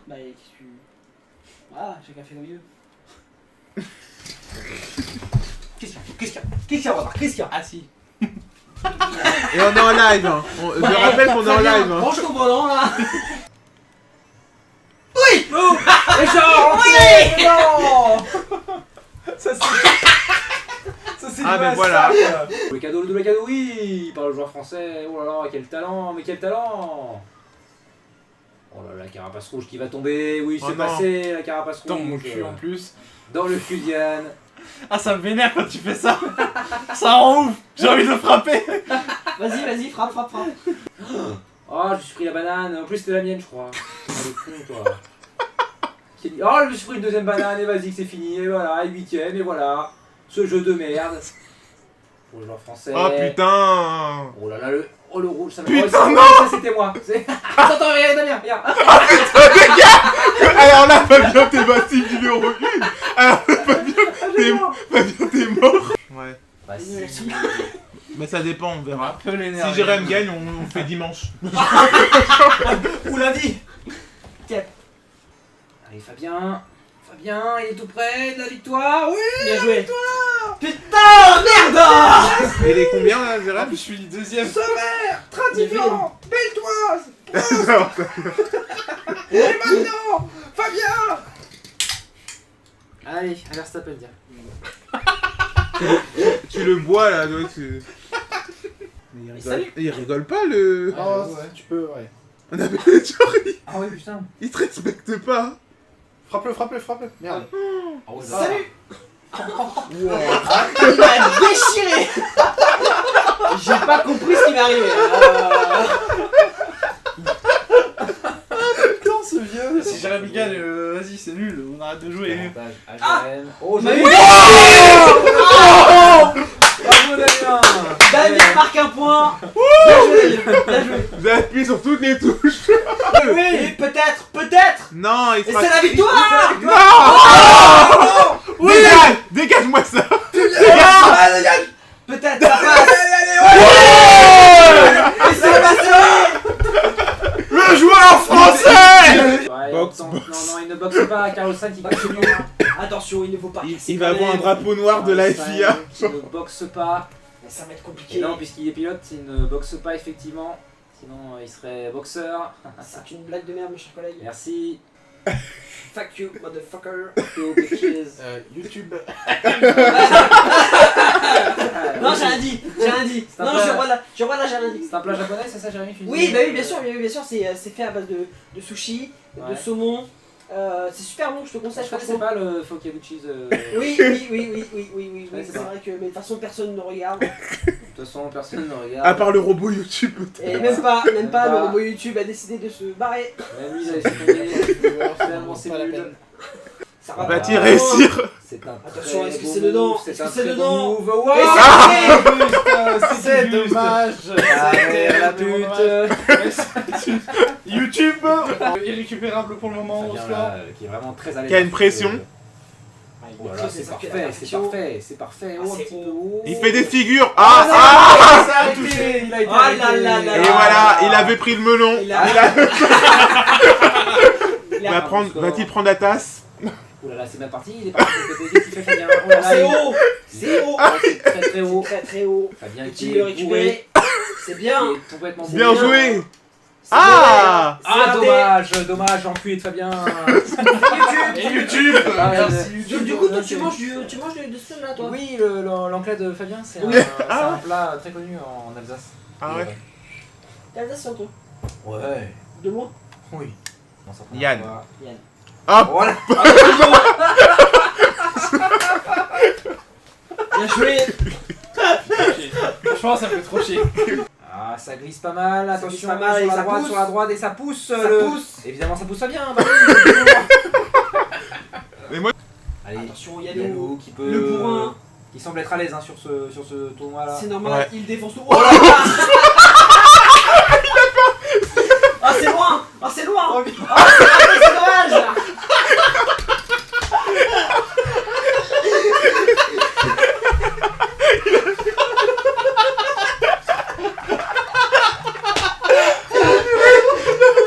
Voilà, chacun fait au mieux. Qu'est-ce qu'il y a, Renard? Qu'est-ce qu'il y a? Ah si. Et on est en live, hein. Je rappelle qu'on est en live, hein. Branche ton volant là. Oui. Et genre, oui. Non. Ça c'est Ah, mais voilà. Le double cadeau, oui. Par le joueur français. Oh là là, quel talent, mais quel talent. Oh là là, la carapace rouge qui va tomber. Oui, c'est passé, la carapace rouge. Dans mon cul en plus. Dans le cul d'Yann. Ah, ça me vénère quand tu fais ça. Ça rend ouf. J'ai envie de frapper. Vas-y, frappe. Oh, je me suis pris la banane. En plus, c'était la mienne, je crois. Oh, le con, toi. Oh, je me suis pris une deuxième banane et vas-y, que c'est fini. Et voilà, 8ème, et voilà. Ce jeu de merde. Pour le joueur français. Oh putain. Oh là là, le rouge, ça m'a... Putain, non, ça c'était moi. Attends, regarde, Damien, regarde. Ah putain, les gars. Alors là, Fabien, t'es bâti numéro 1. Alors Fabien, t'es mort. Ouais. Bah si. Mais ça dépend, on verra. Un peu l'énergie. Si Jérém gagne, on fait dimanche. Ou lundi. Allez, Fabien, il est tout près de la victoire. Oui. Bien joué. Victoire. Putain, merde. Et il est combien là, Jérém? Je suis le deuxième. Sommaire, Trintignant, Belle-Toise. Et maintenant, Fabien. Allez, à Verstappen, dire. Tu le bois là, toi, tu... Mais salut. il rigole pas le... Oh, ouais, tu peux, ouais. On avait genre, Ah oui, putain. il te respecte pas. Frappe-le. Merde. Oh, Salut. Il m'a déchiré. J'ai pas compris ce qui m'est arrivé. Putain, ce vieux. Si Jérémy gagne, vas-y, c'est nul. On arrête de jouer. Oh, j'ai eu. Bravo, Damien. Damien marque un point. Bien joué. Vous avez appuyé sur toutes les touches. Oui, peut-être. Non, il Et sera... c'est la victoire. Non. Oui. Dégage-moi ça. Peut-être. Ça passe. Et c'est passé. Le joueur français. Boxe. Non, il ne boxe pas. Carlos Sainz, il boxe mieux. Attention, il ne faut pas. Il va avoir un drapeau noir de la FIA. Il ne boxe pas. Ça va être compliqué. Et non, puisqu'il est pilote, il ne boxe pas effectivement. Sinon, il serait boxeur. C'est une blague de merde, mes chers collègues. Merci. Fuck you, motherfucker. Yo, bitches. YouTube. Non, j'ai rien dit. Non, je vois là, j'ai rien dit. C'est un plat japonais, c'est ça, Jérémy? Oui, bah oui, bien sûr, c'est fait à base de sushi, de saumon. C'est super bon, je te conseille. Je crois que c'est pas le Fokiabuchi. Oui, Ouais, c'est vrai que, mais de toute façon, personne ne regarde. De toute façon, personne ne regarde. À part le robot YouTube. Et même pas, le robot YouTube a décidé de se barrer. Même lui, il a essayé. Finalement, c'est nul. Ça va Va-t-il réussir? C'est un Attention, est-ce que c'est dedans? C'est Est-ce un que c'est très dedans? bon move. Et Wow. C'est dommage. C'était la pute. YouTube. Irrécupérable pour le moment au score. Qui est vraiment très à l'aise. Qui a une pression. Oh là là, c'est parfait. Oh, un petit peu haut. Il fait des figures. Il a été Oh là là là. Et voilà, il avait pris le melon. Va-t-il prendre la tasse? Oh là là, c'est mal parti, il est parti de côté, qu'est-ce qu'il fait Fabien? Oh là là, C'est haut. c'est haut, c'est très très haut. Très haut. Fabien Petit qui le est récupérer. C'est bien. bourré, qui est complètement bourré. Bien joué. C'est Ah. Dommage, enculé de Fabien. YouTube. Merci YouTube. Du coup, toi, tu manges de ce là, toi? Oui, l'enclat de Fabien, c'est un plat très connu en Alsace. Ah ouais. L'Alsace, toi? Ouais. De loin? Oui. Yann. Yann. Hop. Voilà. Bien joué. Franchement, ça fait trop chier. Ah, ça glisse pas mal, Ça attention, glisse pas mal, et ça pousse. sur la droite, et ça pousse. Ça pousse. Évidemment, ça pousse Fabien. Bah oui, Mais moi... Allez, Attention, Yannou qui peut... le bourrin. Qui semble être à l'aise sur ce tournoi là. C'est normal, Ouais. il défonce tout. Oh là là. Ah, c'est loin. Ah, c'est loin. Ah, c'est dommage.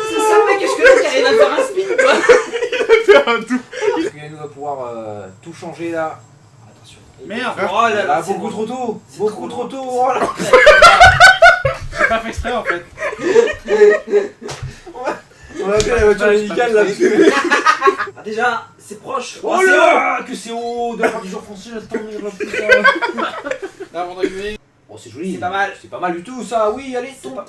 C'est ça le mec que je connais qui arrive à faire un spin, quoi. Il a fait un tout. Yannou va pouvoir tout changer là. Attention. Merde. Oh là là, beaucoup trop tôt. Beaucoup trop tôt. Oh là. J'ai pas fait exprès en fait. On a fait la voiture médicale là. Ah, déjà, c'est proche. Oh là que c'est haut. De la part du jour français, j'attends. Avant d'arriver. Oh, c'est joli. C'est pas mal. C'est pas mal du tout ça. Oui, allez, tombe.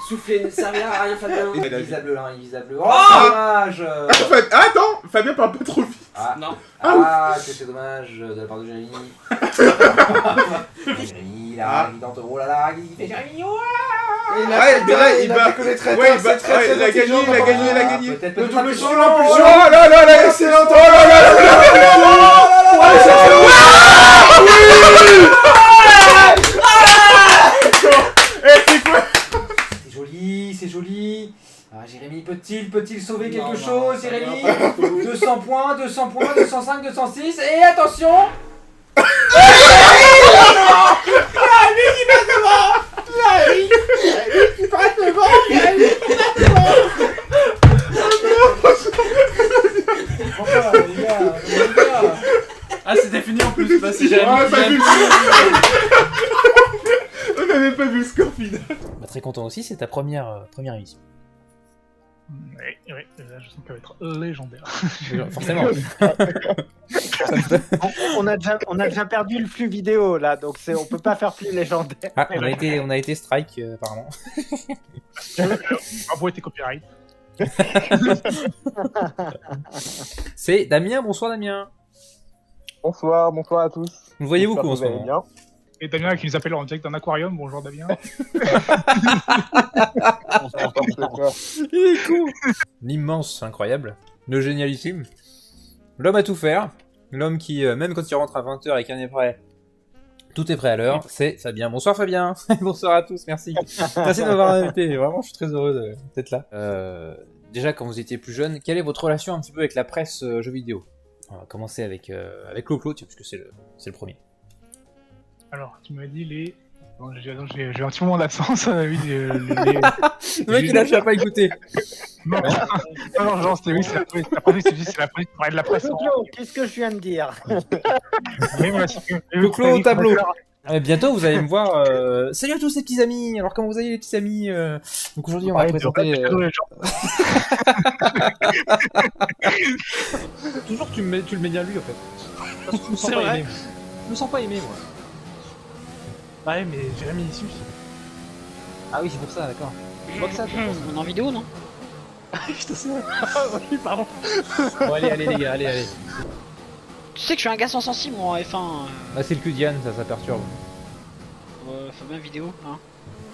Souffler ne servira à rien, Fabien. Invisable là, invisable. Oh, dommage. Attends, Fabien parle pas trop vite. Ah, Non. Ah, que c'est dommage de la part de Jérémy. Jérémy, la guidante. Oh là là, il fait Jérémy. Il a gagné, il a gagné. Peut-être Le double sur sur Oh l'impulsion. là là là, excellent. Oh là là c'est quoi? C'est joli. Ah, Jérémy, peut-il sauver quelque Non, chose, ça Jérémy? va pas. 200 points, 205, 206, et attention! Ah, c'était fini en plus. Bah, c'est On a pas vu Jérémy. On n'a même pas vu le score final. Bah, très content aussi, c'est ta première émission. Oui, là je sens qu'elle va être légendaire. Forcément. On a déjà perdu le flux vidéo là, donc on peut pas faire plus légendaire. Ah, on a été strike apparemment. Bravo, était copyright. C'est Damien, bonsoir Damien. Bonsoir à tous. Vous le voyez J'espère beaucoup en que ce vous allez moment. bien. Et Damien qui nous appelle en direct d'un aquarium. Bonjour Damien. Il est cool. L'immense, incroyable, le génialissime. L'homme à tout faire. L'homme qui, même quand il rentre à 20h et qu'il est prêt, tout est prêt à l'heure. C'est Fabien. Bonsoir Fabien. Bonsoir à tous, merci. Merci de m'avoir invité. Vraiment, je suis très heureux d'être là. Déjà, quand vous étiez plus jeune, quelle est votre relation un petit peu avec la presse jeux vidéo? On va commencer avec Clo-Clo, parce que c'est le premier. Alors, tu m'as dit les. Bon, j'ai un petit moment d'absence. Oui, Le mec, il a déjà pas écouté. Non, genre, c'était oui, c'est la police qui parlait de la presse. Qu'est-ce que je viens de dire? Oui, voilà, Clo-Clo au tableau. Bientôt, vous allez me voir. Salut à tous les petits amis. Alors, comment vous allez les petits amis? Donc aujourd'hui, on va présenter. Toujours, tu le mets bien lui en fait. Parce que je me sens pas aimé. Je me sens pas aimé moi. Ouais, mais Jérémy ici. Ah oui, c'est pour ça, d'accord. Je vois que ça. On est en vidéo, non? Putain, c'est vrai. Oui, pardon. Bon, allez les gars, allez. Tu sais que je suis un gars sans sensible, moi, en F1. Ah, c'est le cul Diane, ça perturbe. Fabien vidéo, hein.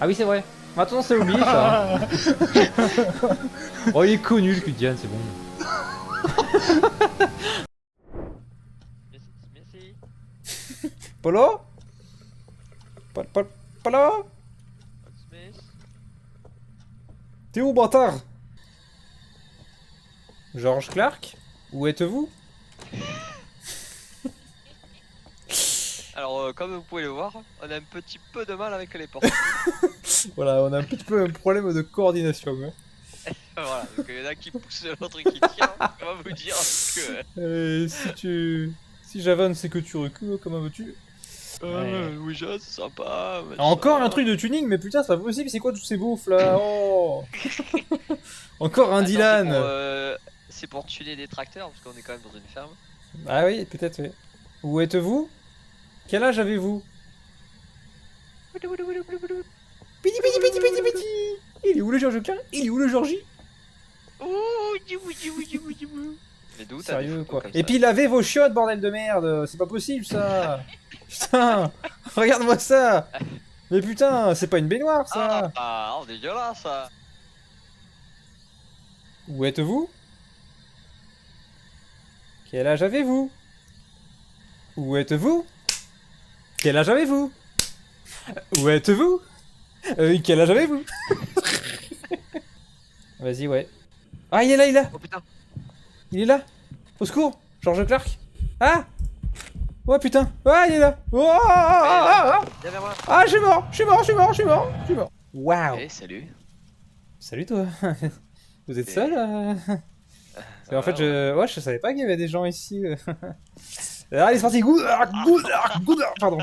Ah oui, c'est vrai. Maintenant, c'est oublié ça. Oh, il est connu le cul Diane, c'est bon. Merci. Polo? Polo? T'es où, bâtard? George Clark? Où êtes-vous? Alors, comme vous pouvez le voir, on a un petit peu de mal avec les portes. Voilà, on a un petit peu un problème de coordination. Hein. Voilà, donc il y en a qui poussent, l'autre qui tire. Comment vous dire que... Si j'avance, c'est que tu recules, comment veux-tu? Oui, c'est sympa. Encore un truc de tuning, mais putain, c'est pas possible, c'est quoi tous ces bouffes là? Oh. Encore un Dylan. C'est pour tuner des tracteurs, parce qu'on est quand même dans une ferme. Ah oui, peut-être, oui. Où êtes-vous? Quel âge avez-vous? Petit. Il est où le Georges Clark? Il est où le Georgie? Mais d'où sérieux quoi? Et puis lavez vos chiottes, bordel de merde! C'est pas possible ça! Putain! Regarde-moi ça! Mais putain, c'est pas une baignoire ça! Ah, dégueulasse ça! Où êtes-vous? Quel âge avez-vous? Où êtes-vous? Quel âge avez-vous? Où êtes-vous? Quel âge avez-vous? Vas-y, ouais. Ah, il est là, il est là! Oh putain! Il est là! Au secours! George Clark! Ah! Oh putain! Ah, il est là! Oh, ah, je suis mort! Waouh! Hey, salut! Salut toi! Vous êtes seul? En fait, je savais pas qu'il y avait des gens ici. Allez, c'est parti. Pardon.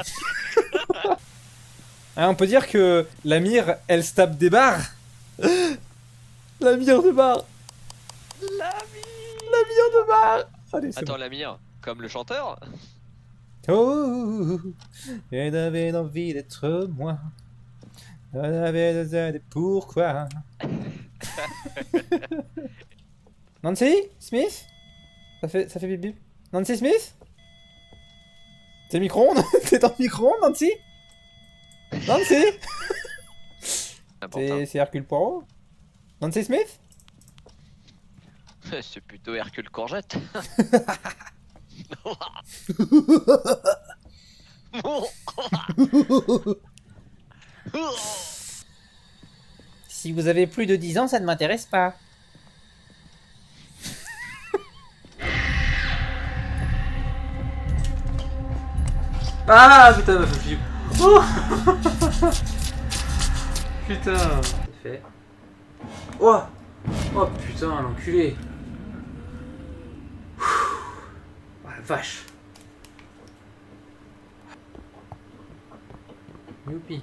On peut dire que la mire, elle se tape des barres. La mire de barre. La mire de barre. Allez, Attends, la mire, comme le chanteur. Oh, elle avait envie d'être moi. Elle avait besoin de pourquoi. Nancy Smith. Ça fait bip bip. Nancy Smith. C'est le micro-ondes. C'est ton micro-ondes, Nancy. Nancy. C'est Hercule Poirot. Nancy Smith. C'est plutôt Hercule Courgette. Si vous avez plus de 10 ans, ça ne m'intéresse pas. Ah putain, ma fille. Oh putain. C'est fait. Oh. Oh putain, l'enculé. Oh la vache. Youpi.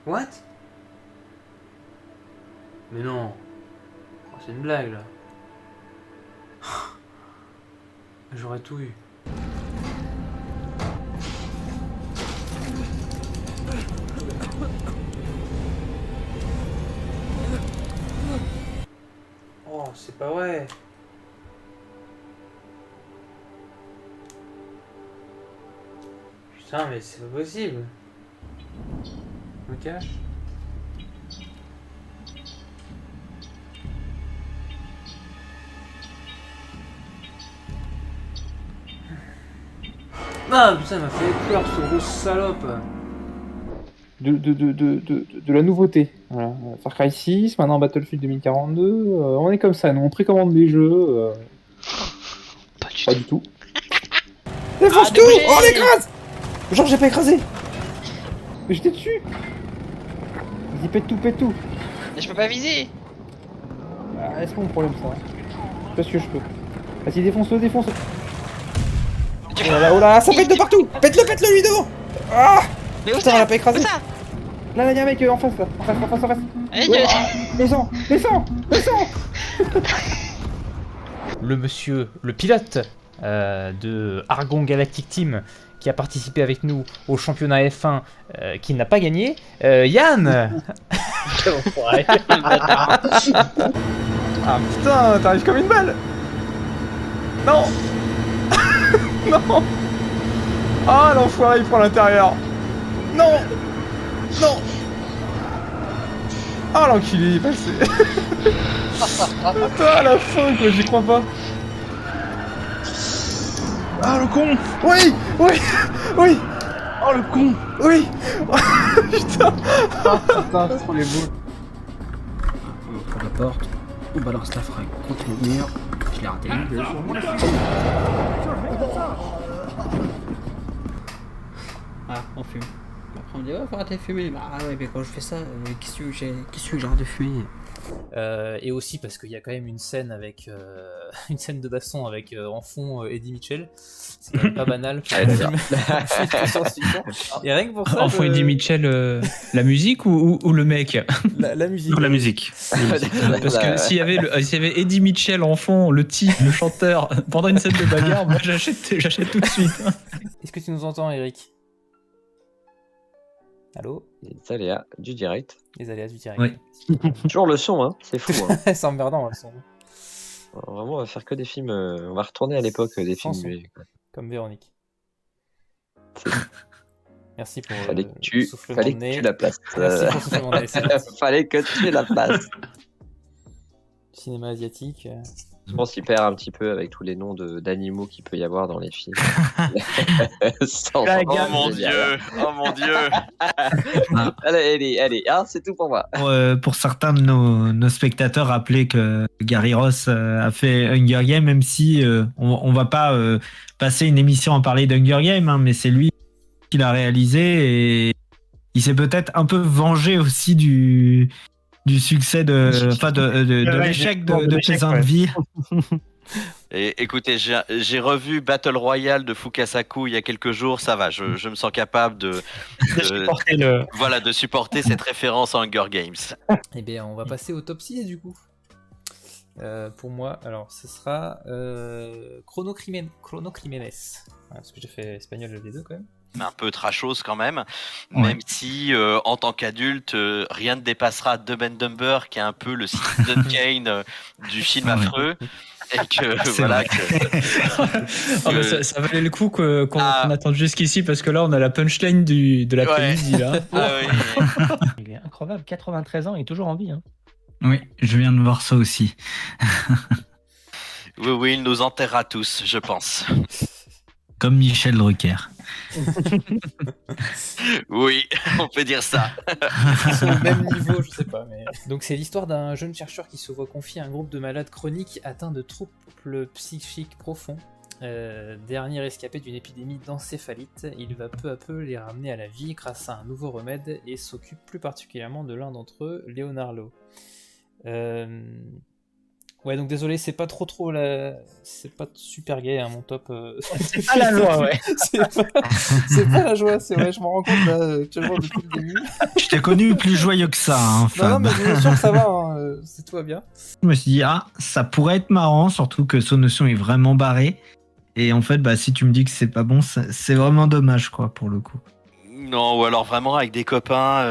What? Mais non. Oh, c'est une blague là. J'aurais tout eu. Oh, c'est pas vrai. Putain, mais c'est pas possible. Je me cache. Ah putain, il m'a fait peur ce gros salope. De la nouveauté. Voilà. Far Cry 6, maintenant Battlefield 2042. On est comme ça, nous on précommande des jeux. Pas du tout. Défonce tout. Oh, on l'écrase. Genre, j'ai pas écrasé. Mais j'étais dessus. Vas-y, pète tout. Mais je peux pas viser. Ah, c'est pas mon problème ça. Parce que je peux. Vas-y, défonce-le. Oh là, ça pète de partout. Pète-le lui devant. Ah. Mais où putain, on l'a pas écrasé. Où ça? Là, il y a un mec en face là. En face. Descends. Le monsieur, le pilote de Argon Galactic Team qui a participé avec nous au championnat F1 qui n'a pas gagné, Yann. Ah putain, t'arrives comme une balle. Non. Non. Ah l'enfoiré, il prend l'intérieur. Non. Ah l'enculé, il est passé. Putain, à la fin quoi, j'y crois pas. Ah le con. Oui. Oh le con. Oui. Putain. Putain, c'est trop les boules. On prend la porte, on balance la fringue contre le mur. Je l'ai raté. Ah, on fume. Après on dit, faut arrêter de fumer. Bah ah ouais, mais quand je fais ça, qu'est-ce que j'arrête de fumer? Et aussi parce qu'il y a quand même une scène avec une scène de baston avec en fond Eddie Mitchell. C'est quand même pas banal. Et rien que pour ça. En fond Eddie Mitchell, la musique ou le mec? La musique. Non, la musique. Parce que s'il y avait Eddie Mitchell en fond, le type, le chanteur, pendant une scène de bagarre, moi j'achète tout de suite. Est-ce que tu nous entends, Eric? Allô? Les aléas du direct. Les aléas du direct. Oui. Toujours le son, hein. C'est fou. Hein. C'est emmerdant le son. Vraiment, on va faire que des films. On va retourner à l'époque des films. Comme Véronique. Merci pour fallait que tu la places. Merci pour souffler mon nez. Fallait que tu la places. Cinéma asiatique. Je pense qu'il perd un petit peu avec tous les noms d'animaux qu'il peut y avoir dans les films. Oh mon dieu. Allez, hein, c'est tout pour moi. Pour certains de nos spectateurs, rappelez que Gary Ross a fait Hunger Games, même si on va pas passer une émission à parler d'Hunger Games, hein, mais c'est lui qui l'a réalisé et il s'est peut-être un peu vengé aussi du succès de l'échec de Peasant Vie. Et écoutez, j'ai revu Battle Royale de Fukasaku il y a quelques jours, ça va, je me sens capable de supporter cette référence à Hunger Games. Eh bien, on va passer au top 6 du coup. Pour moi, alors ce sera Chrono Crimenes, parce que j'ai fait espagnol les deux quand même. Un peu trashos quand même, même si en tant qu'adulte, rien ne dépassera Dumb and Dumber, qui est un peu le Citizen Kane du film affreux. Et que voilà ça valait le coup qu'on attende jusqu'ici parce que là on a la punchline de l'après-midi là. Il est incroyable, 93 ans, il est toujours en vie. Hein. Oui, je viens de voir ça aussi. Oui, il nous enterrera tous, je pense. Comme Michel Drucker. Oui, on peut dire ça. C'est au même niveau, je sais pas. Mais... Donc c'est l'histoire d'un jeune chercheur qui se voit confier à un groupe de malades chroniques atteints de troubles psychiques profonds. Dernier rescapé d'une épidémie d'encéphalite, il va peu à peu les ramener à la vie grâce à un nouveau remède et s'occupe plus particulièrement de l'un d'entre eux, Leonardo. Ouais, donc désolé, c'est pas trop c'est pas super gay mon top. C'est pas la joie, ouais. c'est pas la joie, c'est vrai, je m'en rends compte là, actuellement depuis le début. Je t'ai connu plus joyeux que ça, hein, Fab. Non, mais bien sûr que ça va, c'est tout va bien. Je me suis dit, ça pourrait être marrant, surtout que son notion est vraiment barrée. Et en fait, si tu me dis que c'est pas bon, c'est vraiment dommage, quoi, pour le coup. Non, ou alors vraiment avec des copains,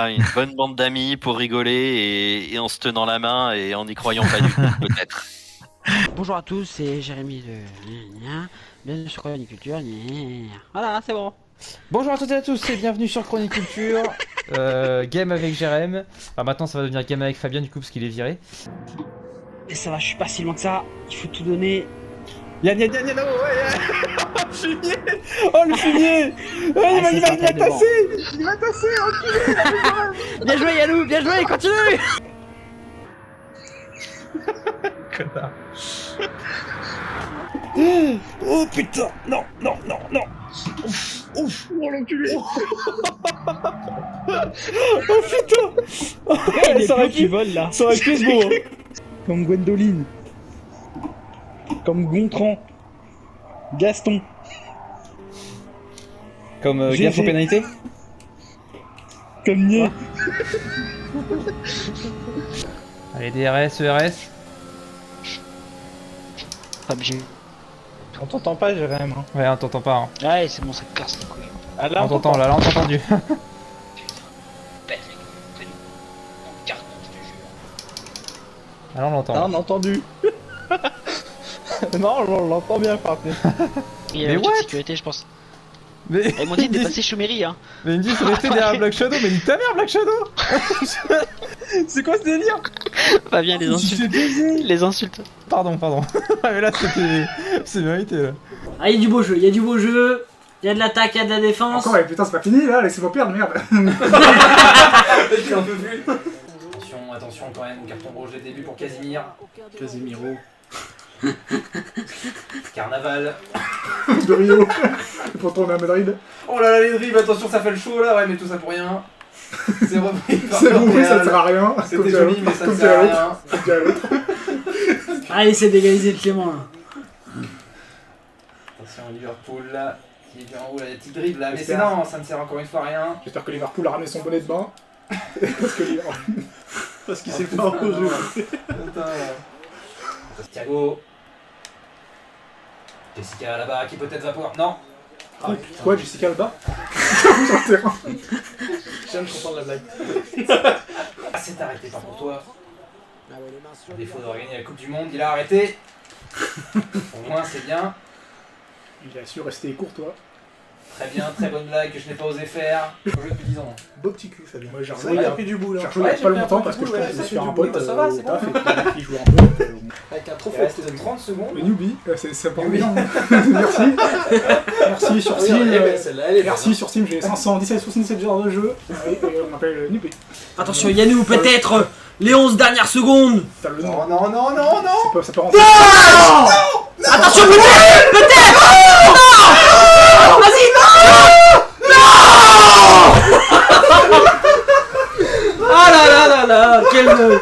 une bonne bande d'amis pour rigoler et en se tenant la main et en n'y croyant pas du tout, peut-être. Bonjour à tous, c'est Jérémy de... Bienvenue sur Chronique Culture. Voilà, c'est bon. Bonjour à toutes et à tous et bienvenue sur Chronique Culture. Game avec Jérém. Enfin, maintenant ça va devenir game avec Fabien du coup parce qu'il est viré. Et ça va, je suis pas si loin que ça. Il faut tout donner. Yann, ouais. Le fumier. Oh le fumier. Il va tasser, enculé. Bien joué Yannou, bien joué, continue. Connard. Oh putain, non. Ouf, oh l'enculé. Oh putain. Ça aurait pu vole là. Ça aurait pu être beau. Comme Gwendoline. Comme Gontran. Gaston. Comme garçon pénalité. Comme Nier. Allez, DRS, ERS. On t'entend pas, Jérém. Hein. Ouais, on t'entend pas. Hein. Ouais, c'est bon, ça casse les couilles. Ah, là, on t'entend, là, on t'a entendu. Alors on l'entend. Ah, on a entendu. Non, on l'entend bien par contre. Il y a une petite sécurité, je pense. Mais ils m'ont dit de dépasser Chouméry, hein. Mais ils me disent de rester derrière Black Shadow, mais nique ta mère Black Shadow. C'est quoi ce délire? Fabien, les insultes. Les insultes. Pardon. Mais là c'est mérité là. Ah, il y a du beau jeu, il y a de l'attaque, il y a de la défense. Encore, putain, c'est pas fini là, laissez-moi perdre, merde. J'en peux plus. Attention quand même au carton rouge dès le début pour Casimiro. Carnaval. De Rio. Pour tourner à Madrid. Oh là là, les dribbles, attention, ça fait le show là, ouais, mais tout ça pour rien. C'est repris par c'est bon, ça ne sert à rien. C'était joli, mais ça ne sert à rien. Allez, c'est d'égaliser le Clément là. Attention, Liverpool là, qui est bien en haut là, les petits dribbles là, mais c'est non, ça ne sert encore une fois à rien. J'espère que Liverpool a ramené son bonnet de bain. Parce qu'il s'est pas en jeu. Thiago. Jessica là-bas qui peut-être va pouvoir. Non. Quoi, Jessica là-bas? Je viens de comprendre la blague. C'est arrêté pas pour toi. À défaut de gagner la Coupe du Monde, il a arrêté. Au moins c'est bien. Il a su rester courtois. Très bien, très bonne blague que je n'ai pas osé faire. Au jeu depuis 10 ans. Beau petit cul, Fabien. Moi j'ai pris du bout là. J'ai rejoué il y a pas longtemps parce que je pense que je suis un pote. Ça va, c'est bon. Il joue un peu. Avec un trophée de 30 secondes. Mais newbie, c'est pas bien. Merci. Merci sur Steam. Merci sur Steam, j'ai 517 heures de jeu. Et on m'appelle newbie. Attention, Yannou, peut-être les 11 dernières secondes. Non. Ça peut rentrer. Non. Attention, peut-être. Non. Vas-y, non. Ah là là là là, quel... Allez,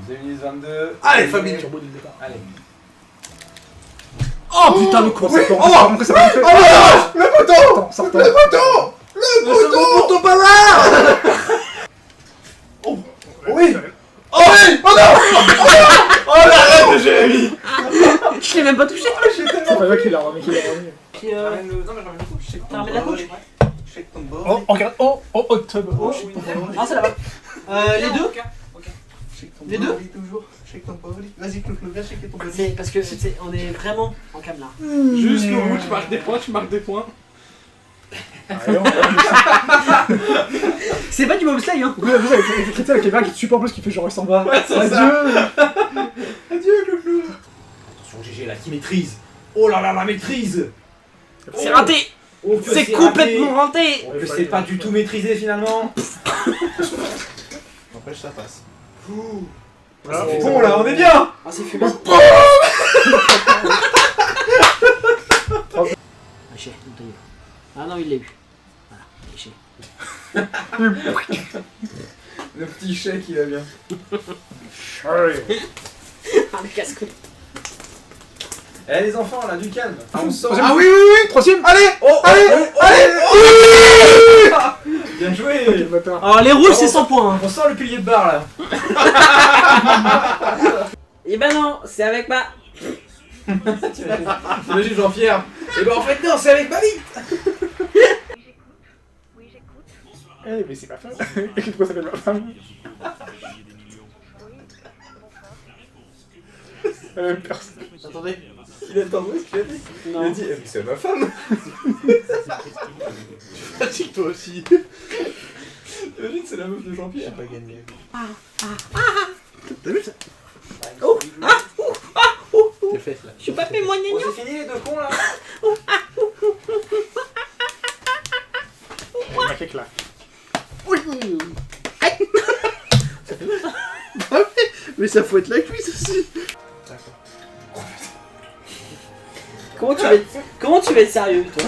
2 minutes 22. Allez, Fabien, turbo dès le départ. Allez. Oh putain, le con. Oh, ça va rentrer. Le poteau! Le poteau! Le second poteau bavard. Oui! Oh oui! Oh non! Oh l'arrête de Jérémy! Je l'ai même pas touché. C'est pas vrai qu'il l'a remis. Puis Non, mais je remets le couche. t'as remis la couche. Shake ton bord. Oh, regarde. Oh, tub. Oh, shit. Ah, c'est là-bas. Les deux. Les deux. Toujours. Shake ton body. Vas-y, Clou, viens shaker ton body. C'est parce que on est vraiment en cam là. Jusqu'au bout, tu marques des points. C'est pas du bobsleigh hein. Vous avez écrit avec quelqu'un qui te supporte plus, qui fait genre il s'en va. Ouais, c'est ça. Adieu, Clou. Attention, GG là, qui maîtrise. Oh là là, la maîtrise. C'est raté. Oh, que C'est complètement raté. Oh, que c'est pas du tout maîtrisé finalement. N'empêche, ça passe. Voilà, c'est bon là, on est bien. Ah, c'est fumé. Ah non, il l'a eu. Voilà, léché. Le petit chèque, il va bien. Ah, le casse-couille. Eh les enfants là, du calme. On sort. Ah oui! Troisième. Allez! Oh, Allez! bien joué. Alors, les rouges, c'est 100 points. Hein. On sort le pilier de barre là. Et ben non, c'est avec ma... T'imagines Jean-Pierre. Et ben en fait non, c'est avec ma vie. Eh, mais c'est ma femme. Et pourquoi ça s'appelle ma femme? La même personne. Attendez, il a entendu ce qu'il a dit? Non. Il a dit, eh, mais c'est ma femme. Pratique toi aussi. Imagine, c'est la meuf de Jean-Pierre. J'ai pas gagné. T'as vu ça? Oh. T'es fait là. Je suis pas fait moi Oh, c'est fini les deux cons là. Ma cake là. Mais ça faut être la cuisse aussi. Comment tu vas être sérieux toi?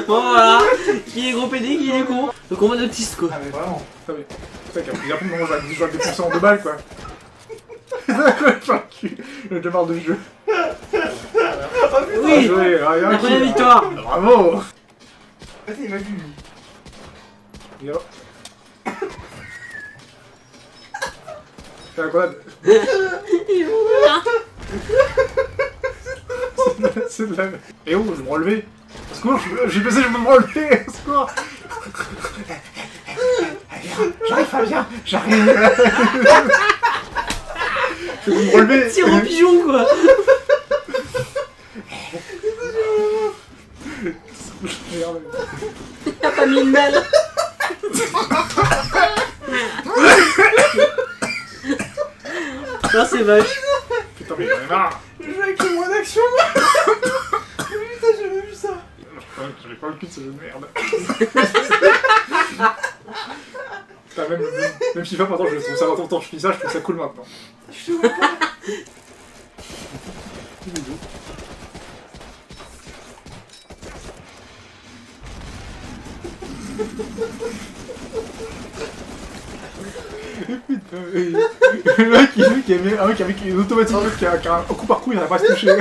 Bon voilà, qui est gros pédé, qui est con. Le combat de Tisco. Ah mais vraiment. C'est vrai qu'il y a un moment où je vais défoncer en 2 balles quoi. C'est quoi le démarre de jeu. Oui, joué, la première victoire. Bravo. Vas-y, il m'a vu. Yo. Fais la grenade. Ils vont là. C'est de la... Et oh, je vais me relever. Au secours, j'ai pensé que je vais me relever. Au secours. J'arrive Fabien, j'arrive. Je vais me relever. Tire au pigeon quoi. T'as pas mis une balle. Non c'est vache. Putain mais j'en ai marre. Je joue avec le moins d'action. Putain, j'ai jamais vu ça. J'avais pas le cul de ce jeu de merde. Putain, même FIFA maintenant je trouve ça longtemps que je finis ça, je trouve ça cool maintenant. Je te vois pas. Putain, le mec qui avec une automatique qui a un coup par coup, il n'arrive pas à se toucher.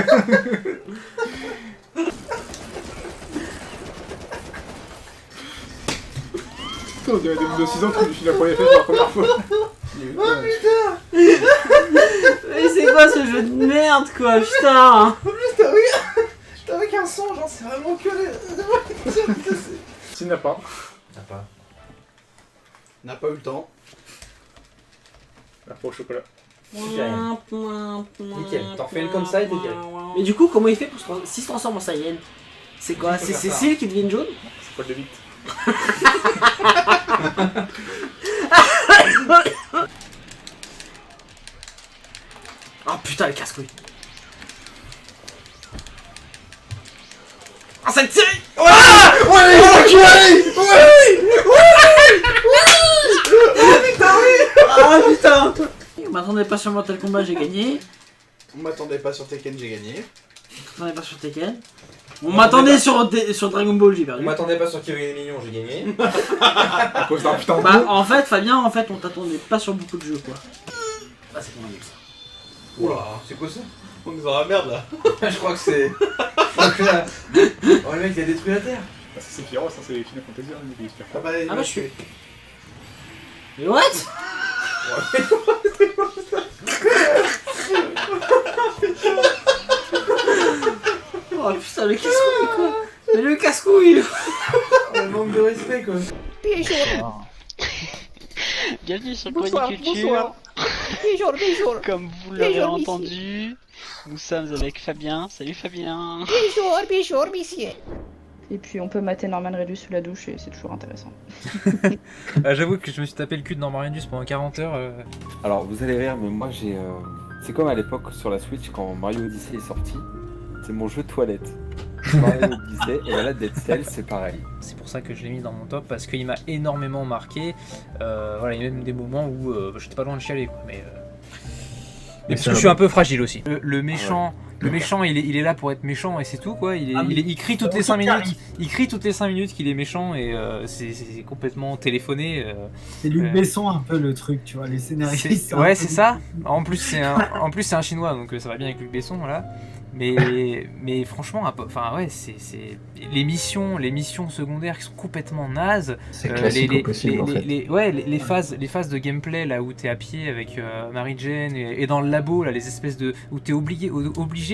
Putain, on dirait des mecs de 6 ans qui lui filent la première fête pour la première fois. Oh putain. Mais c'est quoi ce jeu de merde quoi, putain. En plus, t'as avec un son, genre c'est vraiment que les... S'il n'a pas. N'a pas eu le temps. La peau au chocolat. Nickel, t'en fais une comme ça et t'es direct. Mais du coup, comment il fait pour s'il se transforme en Saiyan? C'est quoi? C'est Cécile qui devient jaune? C'est pas le vite. Oh putain, le casse-couille. Ah, cette série! Ah ouais, Ah putain! On m'attendait pas sur Mortal Kombat, j'ai gagné. On m'attendait pas sur Tekken, j'ai gagné. On m'attendait pas sur Tekken. On m'attendait sur Dragon Ball, j'ai perdu. On m'attendait pas sur Kevin et Mignon, j'ai gagné. À cause d'un putain de Bah, en fait, Fabien, on t'attendait pas sur beaucoup de jeux, quoi. Ah, c'est ton avis, ça. Oula, c'est quoi ça? On est dans la merde là. Je crois que c'est. Oh le mec il a détruit la terre. Bah, c'est Sephiroth, ça c'est Final Fantasy, il est Ah bah je suis. Mais what? Oh putain, le casse-couille quoi. Mais le casse-couille. Le manque de respect quoi. Bienvenue sur Chronique Culture. Bonjour. Comme vous l'avez entendu, nous sommes avec Fabien. Salut Fabien. Bonjour, monsieur. Et puis on peut mater Norman Reedus sous la douche et c'est toujours intéressant. J'avoue que je me suis tapé le cul de Norman Reedus pendant 40 heures. Alors vous allez rire, mais moi j'ai... C'est comme à l'époque sur la Switch quand Mario Odyssey est sorti. C'est mon jeu de toilette. Mario Odyssey, et voilà Dead Cells c'est pareil. C'est pour ça que je l'ai mis dans mon top, parce qu'il m'a énormément marqué. Voilà, il y a même des moments où j'étais pas loin de chialer quoi, mais parce que je suis un peu fragile aussi. Le méchant, le méchant il est là pour être méchant et c'est tout quoi. Il crie toutes les 5 minutes. Il crie toutes les 5 minutes qu'il est méchant et c'est complètement téléphoné. C'est Luc Besson un peu le truc, tu vois, les scénaristes. Ouais, c'est ça. En plus c'est un chinois donc ça va bien avec Luc Besson voilà. Mais franchement, enfin ouais, c'est les missions secondaires qui sont complètement nazes. C'est classique au possible en fait. Les phases de gameplay là où t'es à pied avec Mary Jane et dans le labo là les espèces de où t'es obligé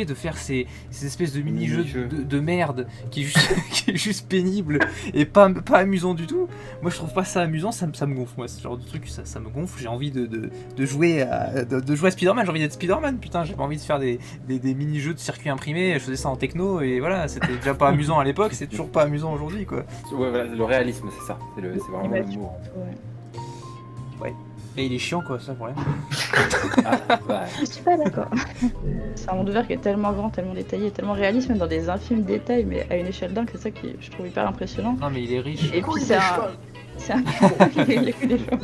de faire ces espèces de mini-jeux de merde qui est juste pénible et pas amusant du tout. Moi je trouve pas ça amusant, ça me gonfle moi ce genre de truc ça me gonfle. J'ai envie de jouer à Spider-Man, j'ai envie d'être Spider-Man putain, j'ai pas envie de faire des mini-jeux de circuit imprimé, je faisais ça en techno et voilà, c'était déjà pas amusant à l'époque, c'est toujours pas amusant aujourd'hui quoi. Ouais, voilà, le réalisme c'est ça, c'est vraiment le mot. Ouais. Et il est chiant quoi, c'est le problème. Je suis pas d'accord. C'est un monde ouvert qui est tellement grand, tellement détaillé, tellement réaliste, même dans des infimes détails, mais à une échelle dingue, c'est ça qui je trouve hyper impressionnant. Non mais il est riche. Et puis c'est un... Il a que des gens.